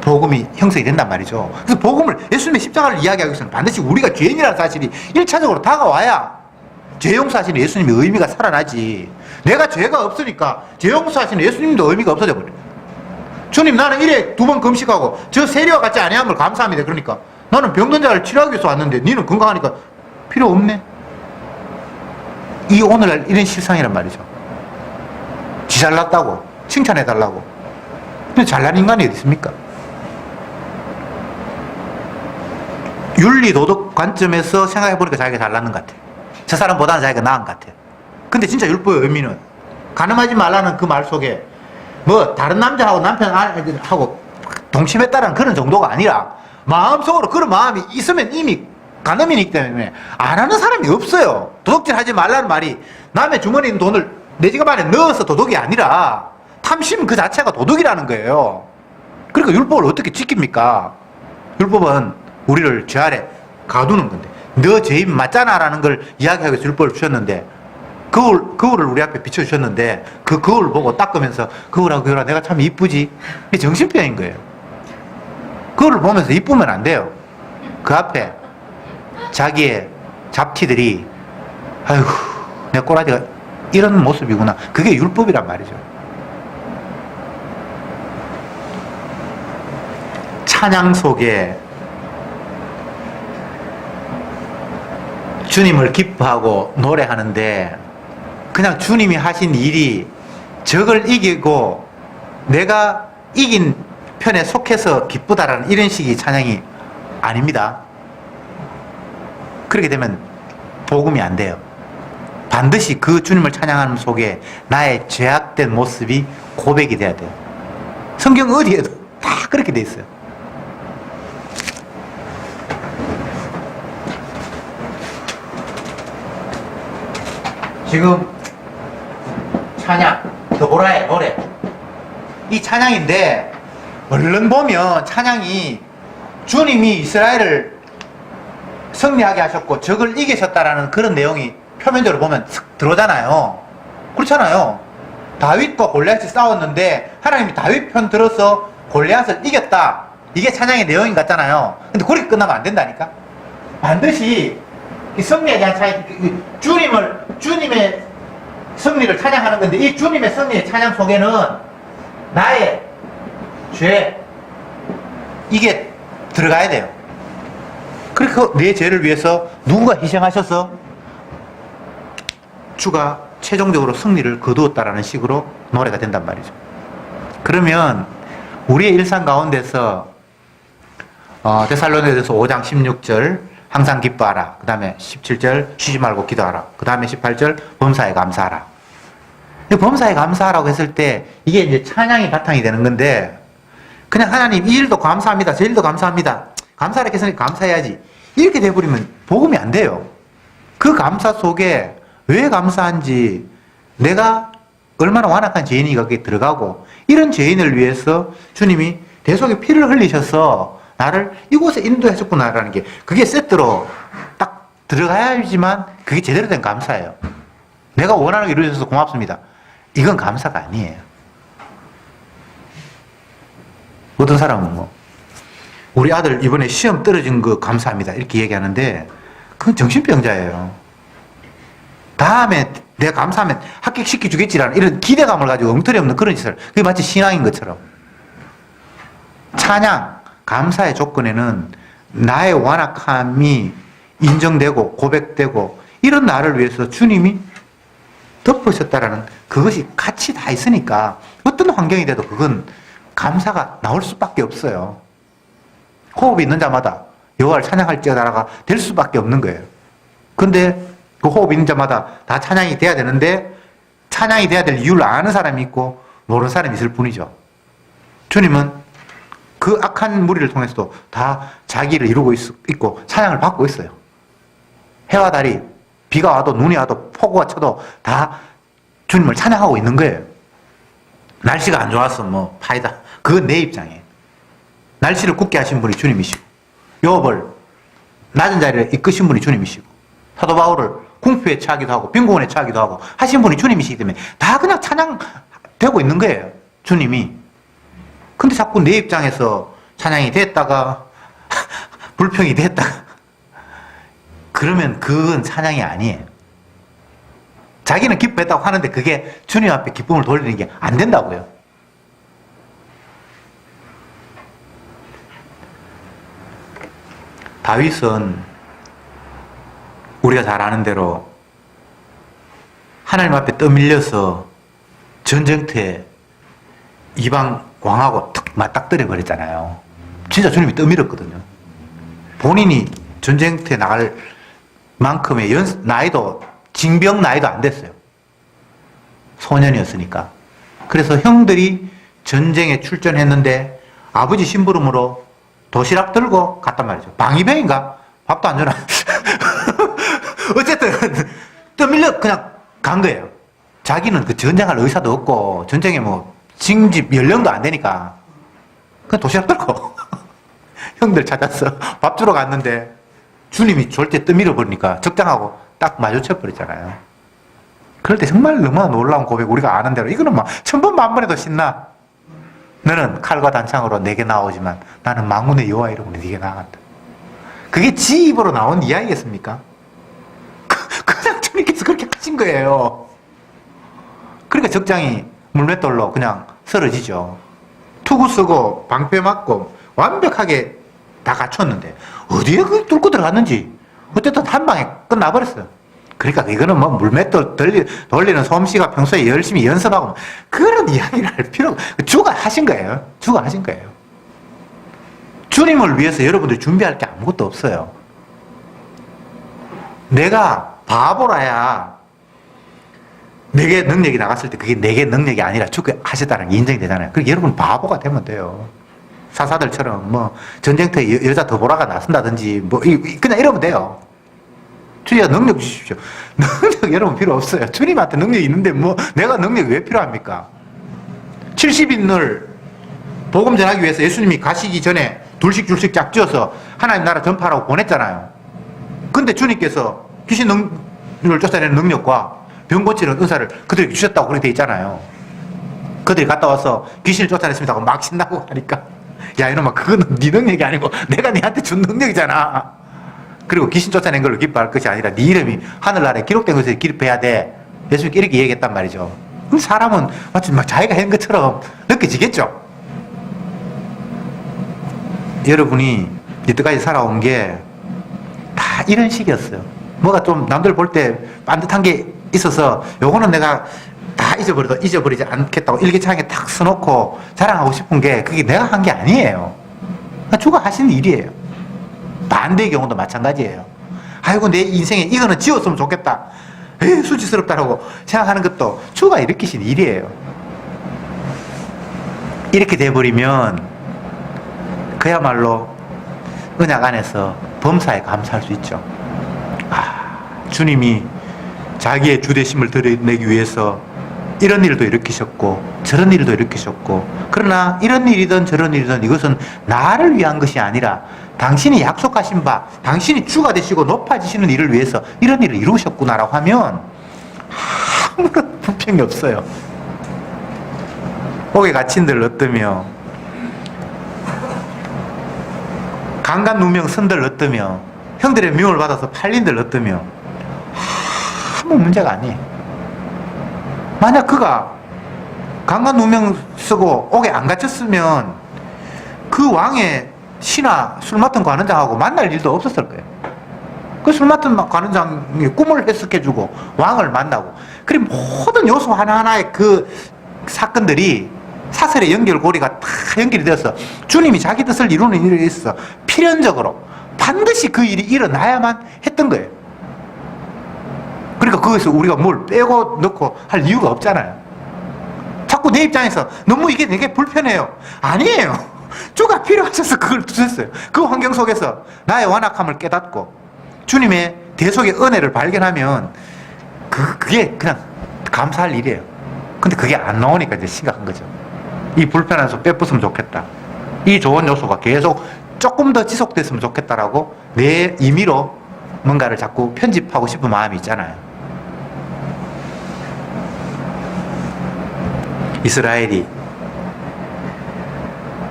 A: 복음이 형성이 된단 말이죠. 그래서 복음을, 예수님의 십자가를 이야기하기 위해서는 반드시 우리가 죄인이라는 사실이 1차적으로 다가와야 죄 용서하시는 예수님의 의미가 살아나지. 내가 죄가 없으니까 죄 용서하시는 예수님도 의미가 없어져 버려요. 주님, 나는 일에 2번 금식하고 저 세리와 같지 아니함을 감사합니다. 그러니까 나는 병든 자를 치료하기 위해서 왔는데 니는 건강하니까 필요 없네. 이 오늘날 이런 실상이란 말이죠. 지 잘났다고 칭찬해달라고. 근데 잘난 인간이 어디 있습니까? 윤리 도덕 관점에서 생각해보니까 자기가 잘났는 것 같아요. 저 사람보다는 자기가 나은 것 같아요. 근데 진짜 율법의 의미는, 간음하지 말라는 그 말 속에 뭐 다른 남자하고 남편하고 동침했다는 그런 정도가 아니라 마음속으로 그런 마음이 있으면 이미 간음이기 때문에 안 하는 사람이 없어요. 도둑질 하지 말라는 말이 남의 주머니에 있는 돈을 내 지갑 안에 넣어서 도둑이 아니라 탐심 그 자체가 도둑이라는 거예요. 그러니까 율법을 어떻게 지킵니까? 율법은 우리를 죄 아래 가두는 건데, 너 죄인 맞잖아 라는 걸 이야기하기 위해서 율법을 주셨는데, 거울을 우리 앞에 비춰주셨는데 그 거울 보고 닦으면서 거울아 내가 참 이쁘지? 이게 정신병인 거예요. 거울을 보면서 이쁘면 안 돼요. 그 앞에 자기의 잡티들이 아이고 내 꼬라지가 이런 모습이구나. 그게 율법이란 말이죠. 찬양 속에 주님을 기뻐하고 노래하는데, 그냥 주님이 하신 일이 적을 이기고 내가 이긴 편에 속해서 기쁘다라는 이런 식의 찬양이 아닙니다. 그렇게 되면 복음이 안 돼요. 반드시 그 주님을 찬양하는 속에 나의 죄악된 모습이 고백이 돼야 돼요. 성경 어디에도 다 그렇게 돼 있어요. 지금 찬양, 더보라의 노래, 이 찬양인데 얼른 보면 찬양이 주님이 이스라엘을 승리하게 하셨고 적을 이기셨다라는 그런 내용이 표면적으로 보면 들어오잖아요. 그렇잖아요. 다윗과 골리앗이 싸웠는데 하나님이 다윗 편 들어서 골리앗을 이겼다. 이게 찬양의 내용인 것 같잖아요. 근데 그렇게 끝나면 안 된다니까. 반드시 이 승리에 대한 차이, 주님의 승리를 찬양하는 건데, 이 주님의 승리의 찬양 속에는 나의 죄, 이게 들어가야 돼요. 그러니까 내 죄를 위해서 누군가 희생하셔서 주가 최종적으로 승리를 거두었다라는 식으로 노래가 된단 말이죠. 그러면 우리의 일상 가운데서 데살로니가전서 5장 16절 항상 기뻐하라. 그 다음에 17절 쉬지 말고 기도하라. 그 다음에 18절 범사에 감사하라. 범사에 감사하라고 했을 때 이게 이제 찬양이 바탕이 되는 건데, 그냥 하나님 이 일도 감사합니다. 저 일도 감사합니다. 감사를 했으니까 감사해야지. 이렇게 돼버리면 복음이 안 돼요. 그 감사 속에 왜 감사한지, 내가 얼마나 완악한 죄인이가 거기에 들어가고, 이런 죄인을 위해서 주님이 대속의 피를 흘리셔서 나를 이곳에 인도하셨구나라는 게, 그게 세트로 딱 들어가야지만 그게 제대로 된 감사예요. 내가 원하는 게 이루어져서 고맙습니다. 이건 감사가 아니에요. 어떤 사람은 뭐 우리 아들 이번에 시험 떨어진 거 감사합니다 이렇게 얘기하는데 그건 정신병자예요. 다음에 내가 감사하면 합격시켜 주겠지라는 이런 기대감을 가지고 엉터리 없는 그런 짓을, 그게 마치 신앙인 것처럼. 찬양, 감사의 조건에는 나의 완악함이 인정되고 고백되고 이런 나를 위해서 주님이 덮으셨다라는 그것이 같이 다 있으니까 어떤 환경이 돼도 그건 감사가 나올 수밖에 없어요. 호흡이 있는 자마다 여호와를 찬양할지어다가 될 수밖에 없는 거예요. 근데 그 호흡 있는 자마다 다 찬양이 돼야 되는데 찬양이 돼야 될 이유를 아는 사람이 있고 모르는 사람이 있을 뿐이죠. 주님은 그 악한 무리를 통해서도 다 자기를 이루고 있고 찬양을 받고 있어요. 해와 달이 비가 와도 눈이 와도 폭우가 쳐도 다 주님을 찬양하고 있는 거예요. 날씨가 안 좋아서 뭐 파이다. 그건 내 입장이에요. 날씨를 굳게 하신 분이 주님이시고 욥을 낮은 자리를 이끄신 분이 주님이시고 사도 바울을 궁핍에 처하기도 하고 빈곤에 처하기도 하고 하신 분이 주님이시기 때문에 다 그냥 찬양되고 있는 거예요. 주님이. 근데 자꾸 내 입장에서 찬양이 됐다가 불평이 됐다가 그러면 그건 찬양이 아니에요. 자기는 기뻐했다고 하는데 그게 주님 앞에 기쁨을 돌리는 게 안 된다고요. 다윗은 우리가 잘 아는 대로 하나님 앞에 떠밀려서 전쟁터에 이방 왕하고 툭 맞닥뜨려 버렸잖아요. 진짜 주님이 떠밀었거든요. 본인이 전쟁터에 나갈 만큼의 나이도 징병 나이도 안 됐어요. 소년이었으니까. 그래서 형들이 전쟁에 출전했는데 아버지 심부름으로 도시락 들고 갔단 말이죠. 방위병인가? 밥도 안 주나? 어쨌든 떠밀려 그냥 간 거예요. 자기는 그 전쟁할 의사도 없고 전쟁에 뭐 징집 연령도 안 되니까 그냥 도시락 들고 형들 찾아서 밥 주러 갔는데 주님이 절대 떠밀어 버리니까 적장하고 딱 마주쳐 버렸잖아요. 그럴 때 정말 너무나 놀라운 고백, 우리가 아는 대로 이거는 막 천번 만번에도 신나. 너는 칼과 단창으로 내게 나오지만 나는 만군의 여호와 이름으로 네게 나간다. 그게 지 입으로 나온 이야기겠습니까? 그냥 주님께서 그렇게 하신 거예요. 그러니까 적장이 물맷돌로 그냥 쓰러지죠. 투구 쓰고 방패 맞고 완벽하게 다 갖췄는데 어디에 그 뚫고 들어갔는지 어쨌든 한 방에 끝나버렸어요. 그러니까 이거는 뭐 물맷돌 돌리는 솜씨가 평소에 열심히 연습하고 그런 이야기를 할 필요가, 주가 하신 거예요. 주가 하신 거예요. 주님을 위해서 여러분들이 준비할 게 아무것도 없어요. 내가 바보라야 내게 능력이 나갔을 때 그게 내게 능력이 아니라 주가 하셨다는 게 인정이 되잖아요. 그러니까 여러분 바보가 되면 돼요. 사사들처럼 뭐 전쟁터에 여자 더보라가 나선다든지 뭐 그냥 이러면 돼요. 주여 능력 주십시오. 능력 여러분 필요 없어요. 주님한테 능력이 있는데 뭐 내가 능력이 왜 필요합니까? 70인을 복음 전하기 위해서 예수님이 가시기 전에 둘씩 짝지어서 하나님 나라 전파하라고 보냈잖아요. 근데 주님께서 귀신을 쫓아내는 능력과 병 고치는 의사를 그들에게 주셨다고 그렇게 돼 있잖아요. 그들이 갔다 와서 귀신을 쫓아냈습니다 하고 막 신나고 하니까 야 이놈아 그거는 네 능력이 아니고 내가 네한테 준 능력이잖아. 그리고 귀신 쫓아낸 걸로 기뻐할 것이 아니라 네 이름이 하늘나라에 기록된 것에 기립해야 돼. 예수님께 이렇게 얘기했단 말이죠. 그럼 사람은 마치 막 자기가 한 것처럼 느껴지겠죠. 여러분이 이때까지 살아온 게 다 이런 식이었어요. 뭐가 좀 남들 볼 때 반듯한 게 있어서 요거는 내가 다 잊어버리지 않겠다고 일기장에 탁 써놓고 자랑하고 싶은 게 그게 내가 한 게 아니에요. 주가 하시는 일이에요. 반대의 경우도 마찬가지예요. 아이고 내 인생에 이거는 지웠으면 좋겠다. 에이 수치스럽다라고 생각하는 것도 주가 일으키신 일이에요. 이렇게 돼버리면 그야말로 은약 안에서 범사에 감사할 수 있죠. 주님이 자기의 주대심을 드러내기 위해서 이런 일도 일으키셨고 저런 일도 일으키셨고, 그러나 이런 일이든 저런 일이든 이것은 나를 위한 것이 아니라 당신이 약속하신 바 당신이 주가 되시고 높아지시는 일을 위해서 이런 일을 이루셨구나라고 하면 아무런 불평이 없어요. 옥에 갇힌들 얻으며 강간 누명 선들 얻으며 형들의 미움을 받아서 팔린들 얻으며 아무 문제가 아니에요. 만약 그가 강간 누명 쓰고 옥에 안 갇혔으면 그 왕의 신하 술 맡은 관원장하고 만날 일도 없었을 거예요. 그 술 맡은 관원장이 꿈을 해석해주고 왕을 만나고, 그리고 모든 요소 하나하나의 그 사건들이 사설의 연결고리가 다 연결이 되어서 주님이 자기 뜻을 이루는 일에 있어서 필연적으로 반드시 그 일이 일어나야만 했던 거예요. 그러니까 거기서 우리가 뭘 빼고 넣고 할 이유가 없잖아요. 자꾸 내 입장에서 너무 이게 되게 불편해요. 아니에요. 주가 필요하셔서 그걸 두셨어요. 그 환경 속에서 나의 완악함을 깨닫고 주님의 대속의 은혜를 발견하면 그게 그냥 감사할 일이에요. 근데 그게 안 나오니까 이제 심각한 거죠. 이 불편한 요소 빼부수면 좋겠다. 이 좋은 요소가 계속 조금 더 지속됐으면 좋겠다라고 내 임의로 뭔가를 자꾸 편집하고 싶은 마음이 있잖아요. 이스라엘이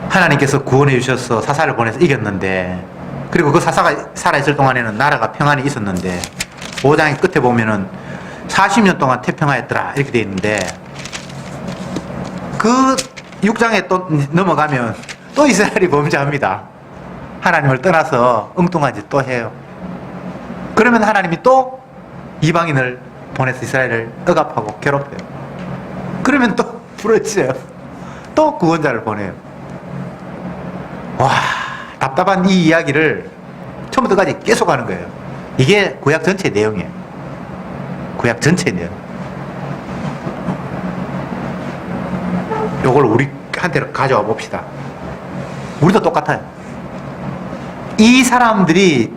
A: 하나님께서 구원해 주셔서 사사를 보내서 이겼는데, 그리고 그 사사가 살아있을 동안에는 나라가 평안히 있었는데 5장의 끝에 보면은 40년 동안 태평하였더라 이렇게 돼 있는데, 그 6장에 또 넘어가면 또 이스라엘이 범죄합니다. 하나님을 떠나서 엉뚱한 짓 또 해요. 그러면 하나님이 또 이방인을 보내서 이스라엘을 억압하고 괴롭혀요. 그러면 또 부러져요. 또 구원자를 보내요. 와, 답답한 이 이야기를 처음부터 끝까지 계속 하는 거예요. 이게 구약 전체 내용이에요. 구약 전체 내용. 요걸 우리한테 가져와 봅시다. 우리도 똑같아요. 이 사람들이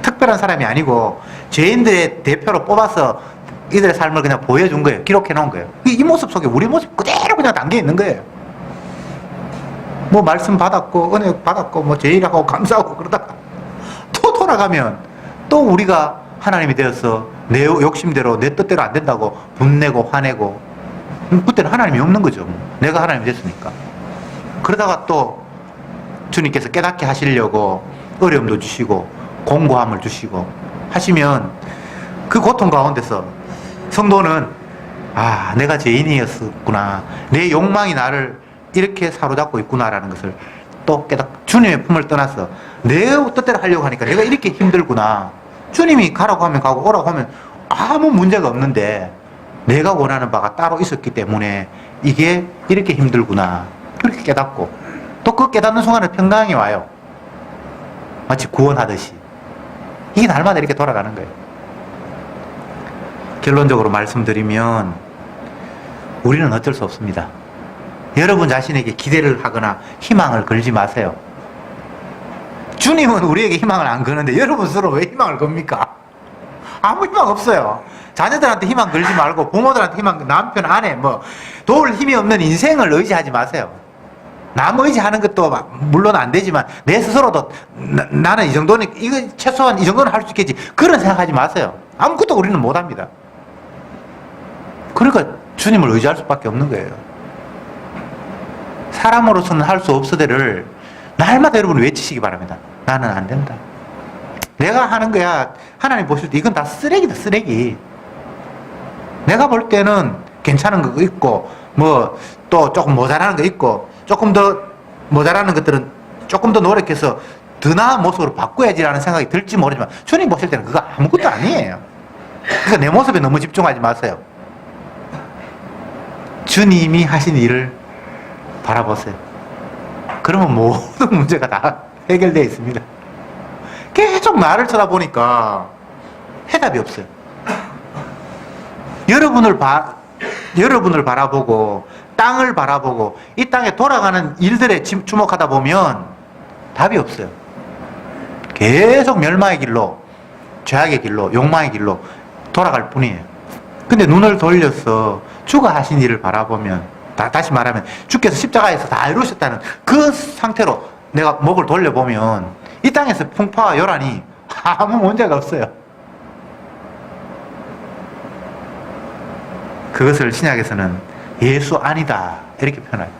A: 특별한 사람이 아니고 죄인들의 대표로 뽑아서 이들의 삶을 그냥 보여준 거예요. 기록해 놓은 거예요. 이 모습 속에 우리 모습 그대로 그냥 담겨 있는 거예요. 뭐 말씀 받았고 은혜 받았고 뭐 제일하고 감사하고 그러다가 또 돌아가면 또 우리가 하나님이 되어서 내 욕심대로 내 뜻대로 안 된다고 분내고 화내고, 그때는 하나님이 없는 거죠. 내가 하나님이 됐으니까. 그러다가 또 주님께서 깨닫게 하시려고 어려움도 주시고 공고함을 주시고 하시면 그 고통 가운데서 성도는 아, 내가 죄인이었구나, 내 욕망이 나를 이렇게 사로잡고 있구나라는 것을 또 주님의 품을 떠나서 내 뜻대로 하려고 하니까 내가 이렇게 힘들구나. 주님이 가라고 하면 가고 오라고 하면 아무 문제가 없는데 내가 원하는 바가 따로 있었기 때문에 이게 이렇게 힘들구나, 그렇게 깨닫고 또 그 깨닫는 순간에 평강이 와요. 마치 구원하듯이. 이게 날마다 이렇게 돌아가는 거예요. 결론적으로 말씀드리면 우리는 어쩔 수 없습니다. 여러분 자신에게 기대를 하거나 희망을 걸지 마세요. 주님은 우리에게 희망을 안 거는데 여러분 스스로 왜 희망을 겁니까? 아무 희망 없어요. 자녀들한테 희망 걸지 말고 부모들한테 희망, 남편, 아내 뭐 도울 힘이 없는 인생을 의지하지 마세요. 남 의지하는 것도 물론 안 되지만 내 스스로도 나는 이 정도는, 이거 최소한 이 정도는 할 수 있겠지, 그런 생각하지 마세요. 아무것도 우리는 못합니다. 그러니까 주님을 의지할 수밖에 없는 거예요. 사람으로서는 할 수 없으되를 날마다 여러분 외치시기 바랍니다. 나는 안 된다. 내가 하는 거야 하나님 보실 때 이건 다 쓰레기다, 쓰레기. 내가 볼 때는 괜찮은 거 있고 뭐 또 조금 모자라는 거 있고, 조금 더 모자라는 것들은 조금 더 노력해서 더 나은 모습으로 바꿔야지라는 생각이 들지 모르지만 주님 보실 때는 그거 아무것도 아니에요. 그러니까 내 모습에 너무 집중하지 마세요. 주님이 하신 일을 바라보세요. 그러면 모든 문제가 다 해결되어 있습니다. 계속 나를 쳐다보니까 해답이 없어요. 여러분을 바라보고 땅을 바라보고 이 땅에 돌아가는 일들에 주목하다 보면 답이 없어요. 계속 멸망의 길로, 죄악의 길로, 욕망의 길로 돌아갈 뿐이에요. 근데 눈을 돌려서 주가 하신 일을 바라보면, 다시 말하면 주께서 십자가에서 다 이루셨다는 그 상태로 내가 목을 돌려보면 이 땅에서 풍파와 요란이 아무 문제가 없어요. 그것을 신약에서는 예수 안이다 이렇게 표현해요.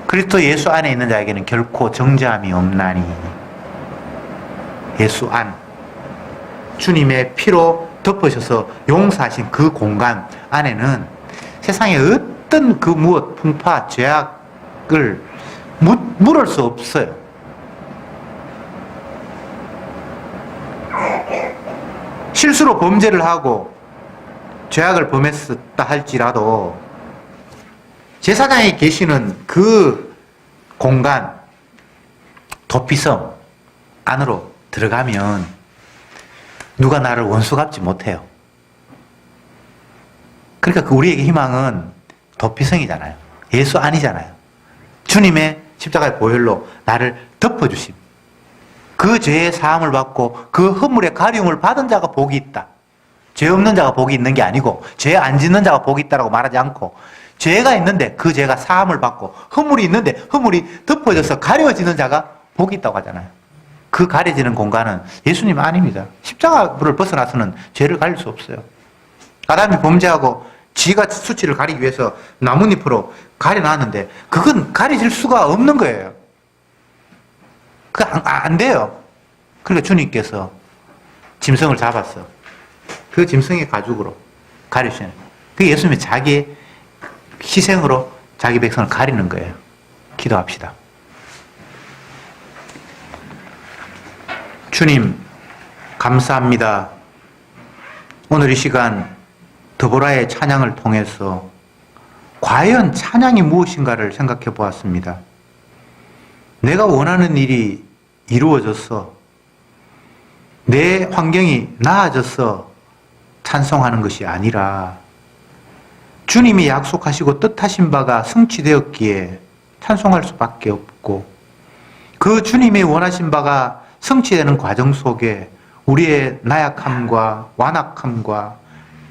A: 그리스도 예수 안에 있는 자에게는 결코 정죄함이 없나니. 예수 안, 주님의 피로 덮으셔서 용서하신 그 공간 안에는 세상에 어떤 그 무엇, 풍파, 죄악을 물을 수 없어요. 실수로 범죄를 하고 죄악을 범했었다 할지라도 제사장에 계시는 그 공간, 도피성 안으로 들어가면 누가 나를 원수 갚지 못해요. 그러니까 우리에게 희망은 도피성이잖아요. 예수 아니잖아요. 주님의 십자가의 보혈로 나를 덮어주심. 그 죄의 사함을 받고 그 허물의 가리움을 받은 자가 복이 있다. 죄 없는 자가 복이 있는 게 아니고 죄 안 짓는 자가 복이 있다라고 말하지 않고 죄가 있는데 그 죄가 사함을 받고 허물이 있는데 허물이 덮어져서 가려지는 자가 복이 있다고 하잖아요. 그 가려지는 공간은 예수님 아닙니다. 십자가를 벗어나서는 죄를 가릴 수 없어요. 아담이 범죄하고 지가 수치를 가리기 위해서 나뭇잎으로 가려놨는데 그건 가려질 수가 없는 거예요. 안 돼요. 그러니까 주님께서 짐승을 잡았어. 그 짐승의 가죽으로 가리시는. 그게 예수님이 자기의 희생으로 자기 백성을 가리는 거예요. 기도합시다. 주님, 감사합니다. 오늘 이 시간 드보라의 찬양을 통해서 과연 찬양이 무엇인가를 생각해 보았습니다. 내가 원하는 일이 이루어져서 내 환경이 나아져서 찬송하는 것이 아니라 주님이 약속하시고 뜻하신 바가 성취되었기에 찬송할 수밖에 없고 그 주님이 원하신 바가 성취되는 과정 속에 우리의 나약함과 완악함과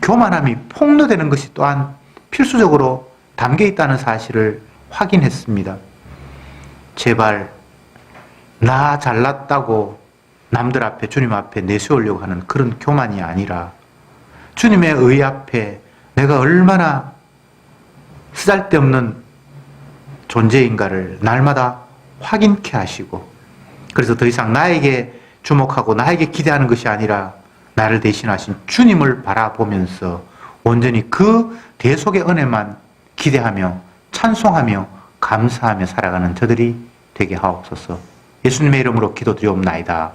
A: 교만함이 폭로되는 것이 또한 필수적으로 담겨 있다는 사실을 확인했습니다. 제발 나 잘났다고 남들 앞에 주님 앞에 내세우려고 하는 그런 교만이 아니라 주님의 의 앞에 내가 얼마나 쓰잘데없는 존재인가를 날마다 확인케 하시고 그래서 더 이상 나에게 주목하고 나에게 기대하는 것이 아니라 나를 대신하신 주님을 바라보면서 온전히 그 대속의 은혜만 기대하며 찬송하며 감사하며 살아가는 저들이 되게 하옵소서. 예수님의 이름으로 기도드리옵나이다.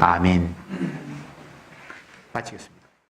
A: 아멘. 마치겠습니다.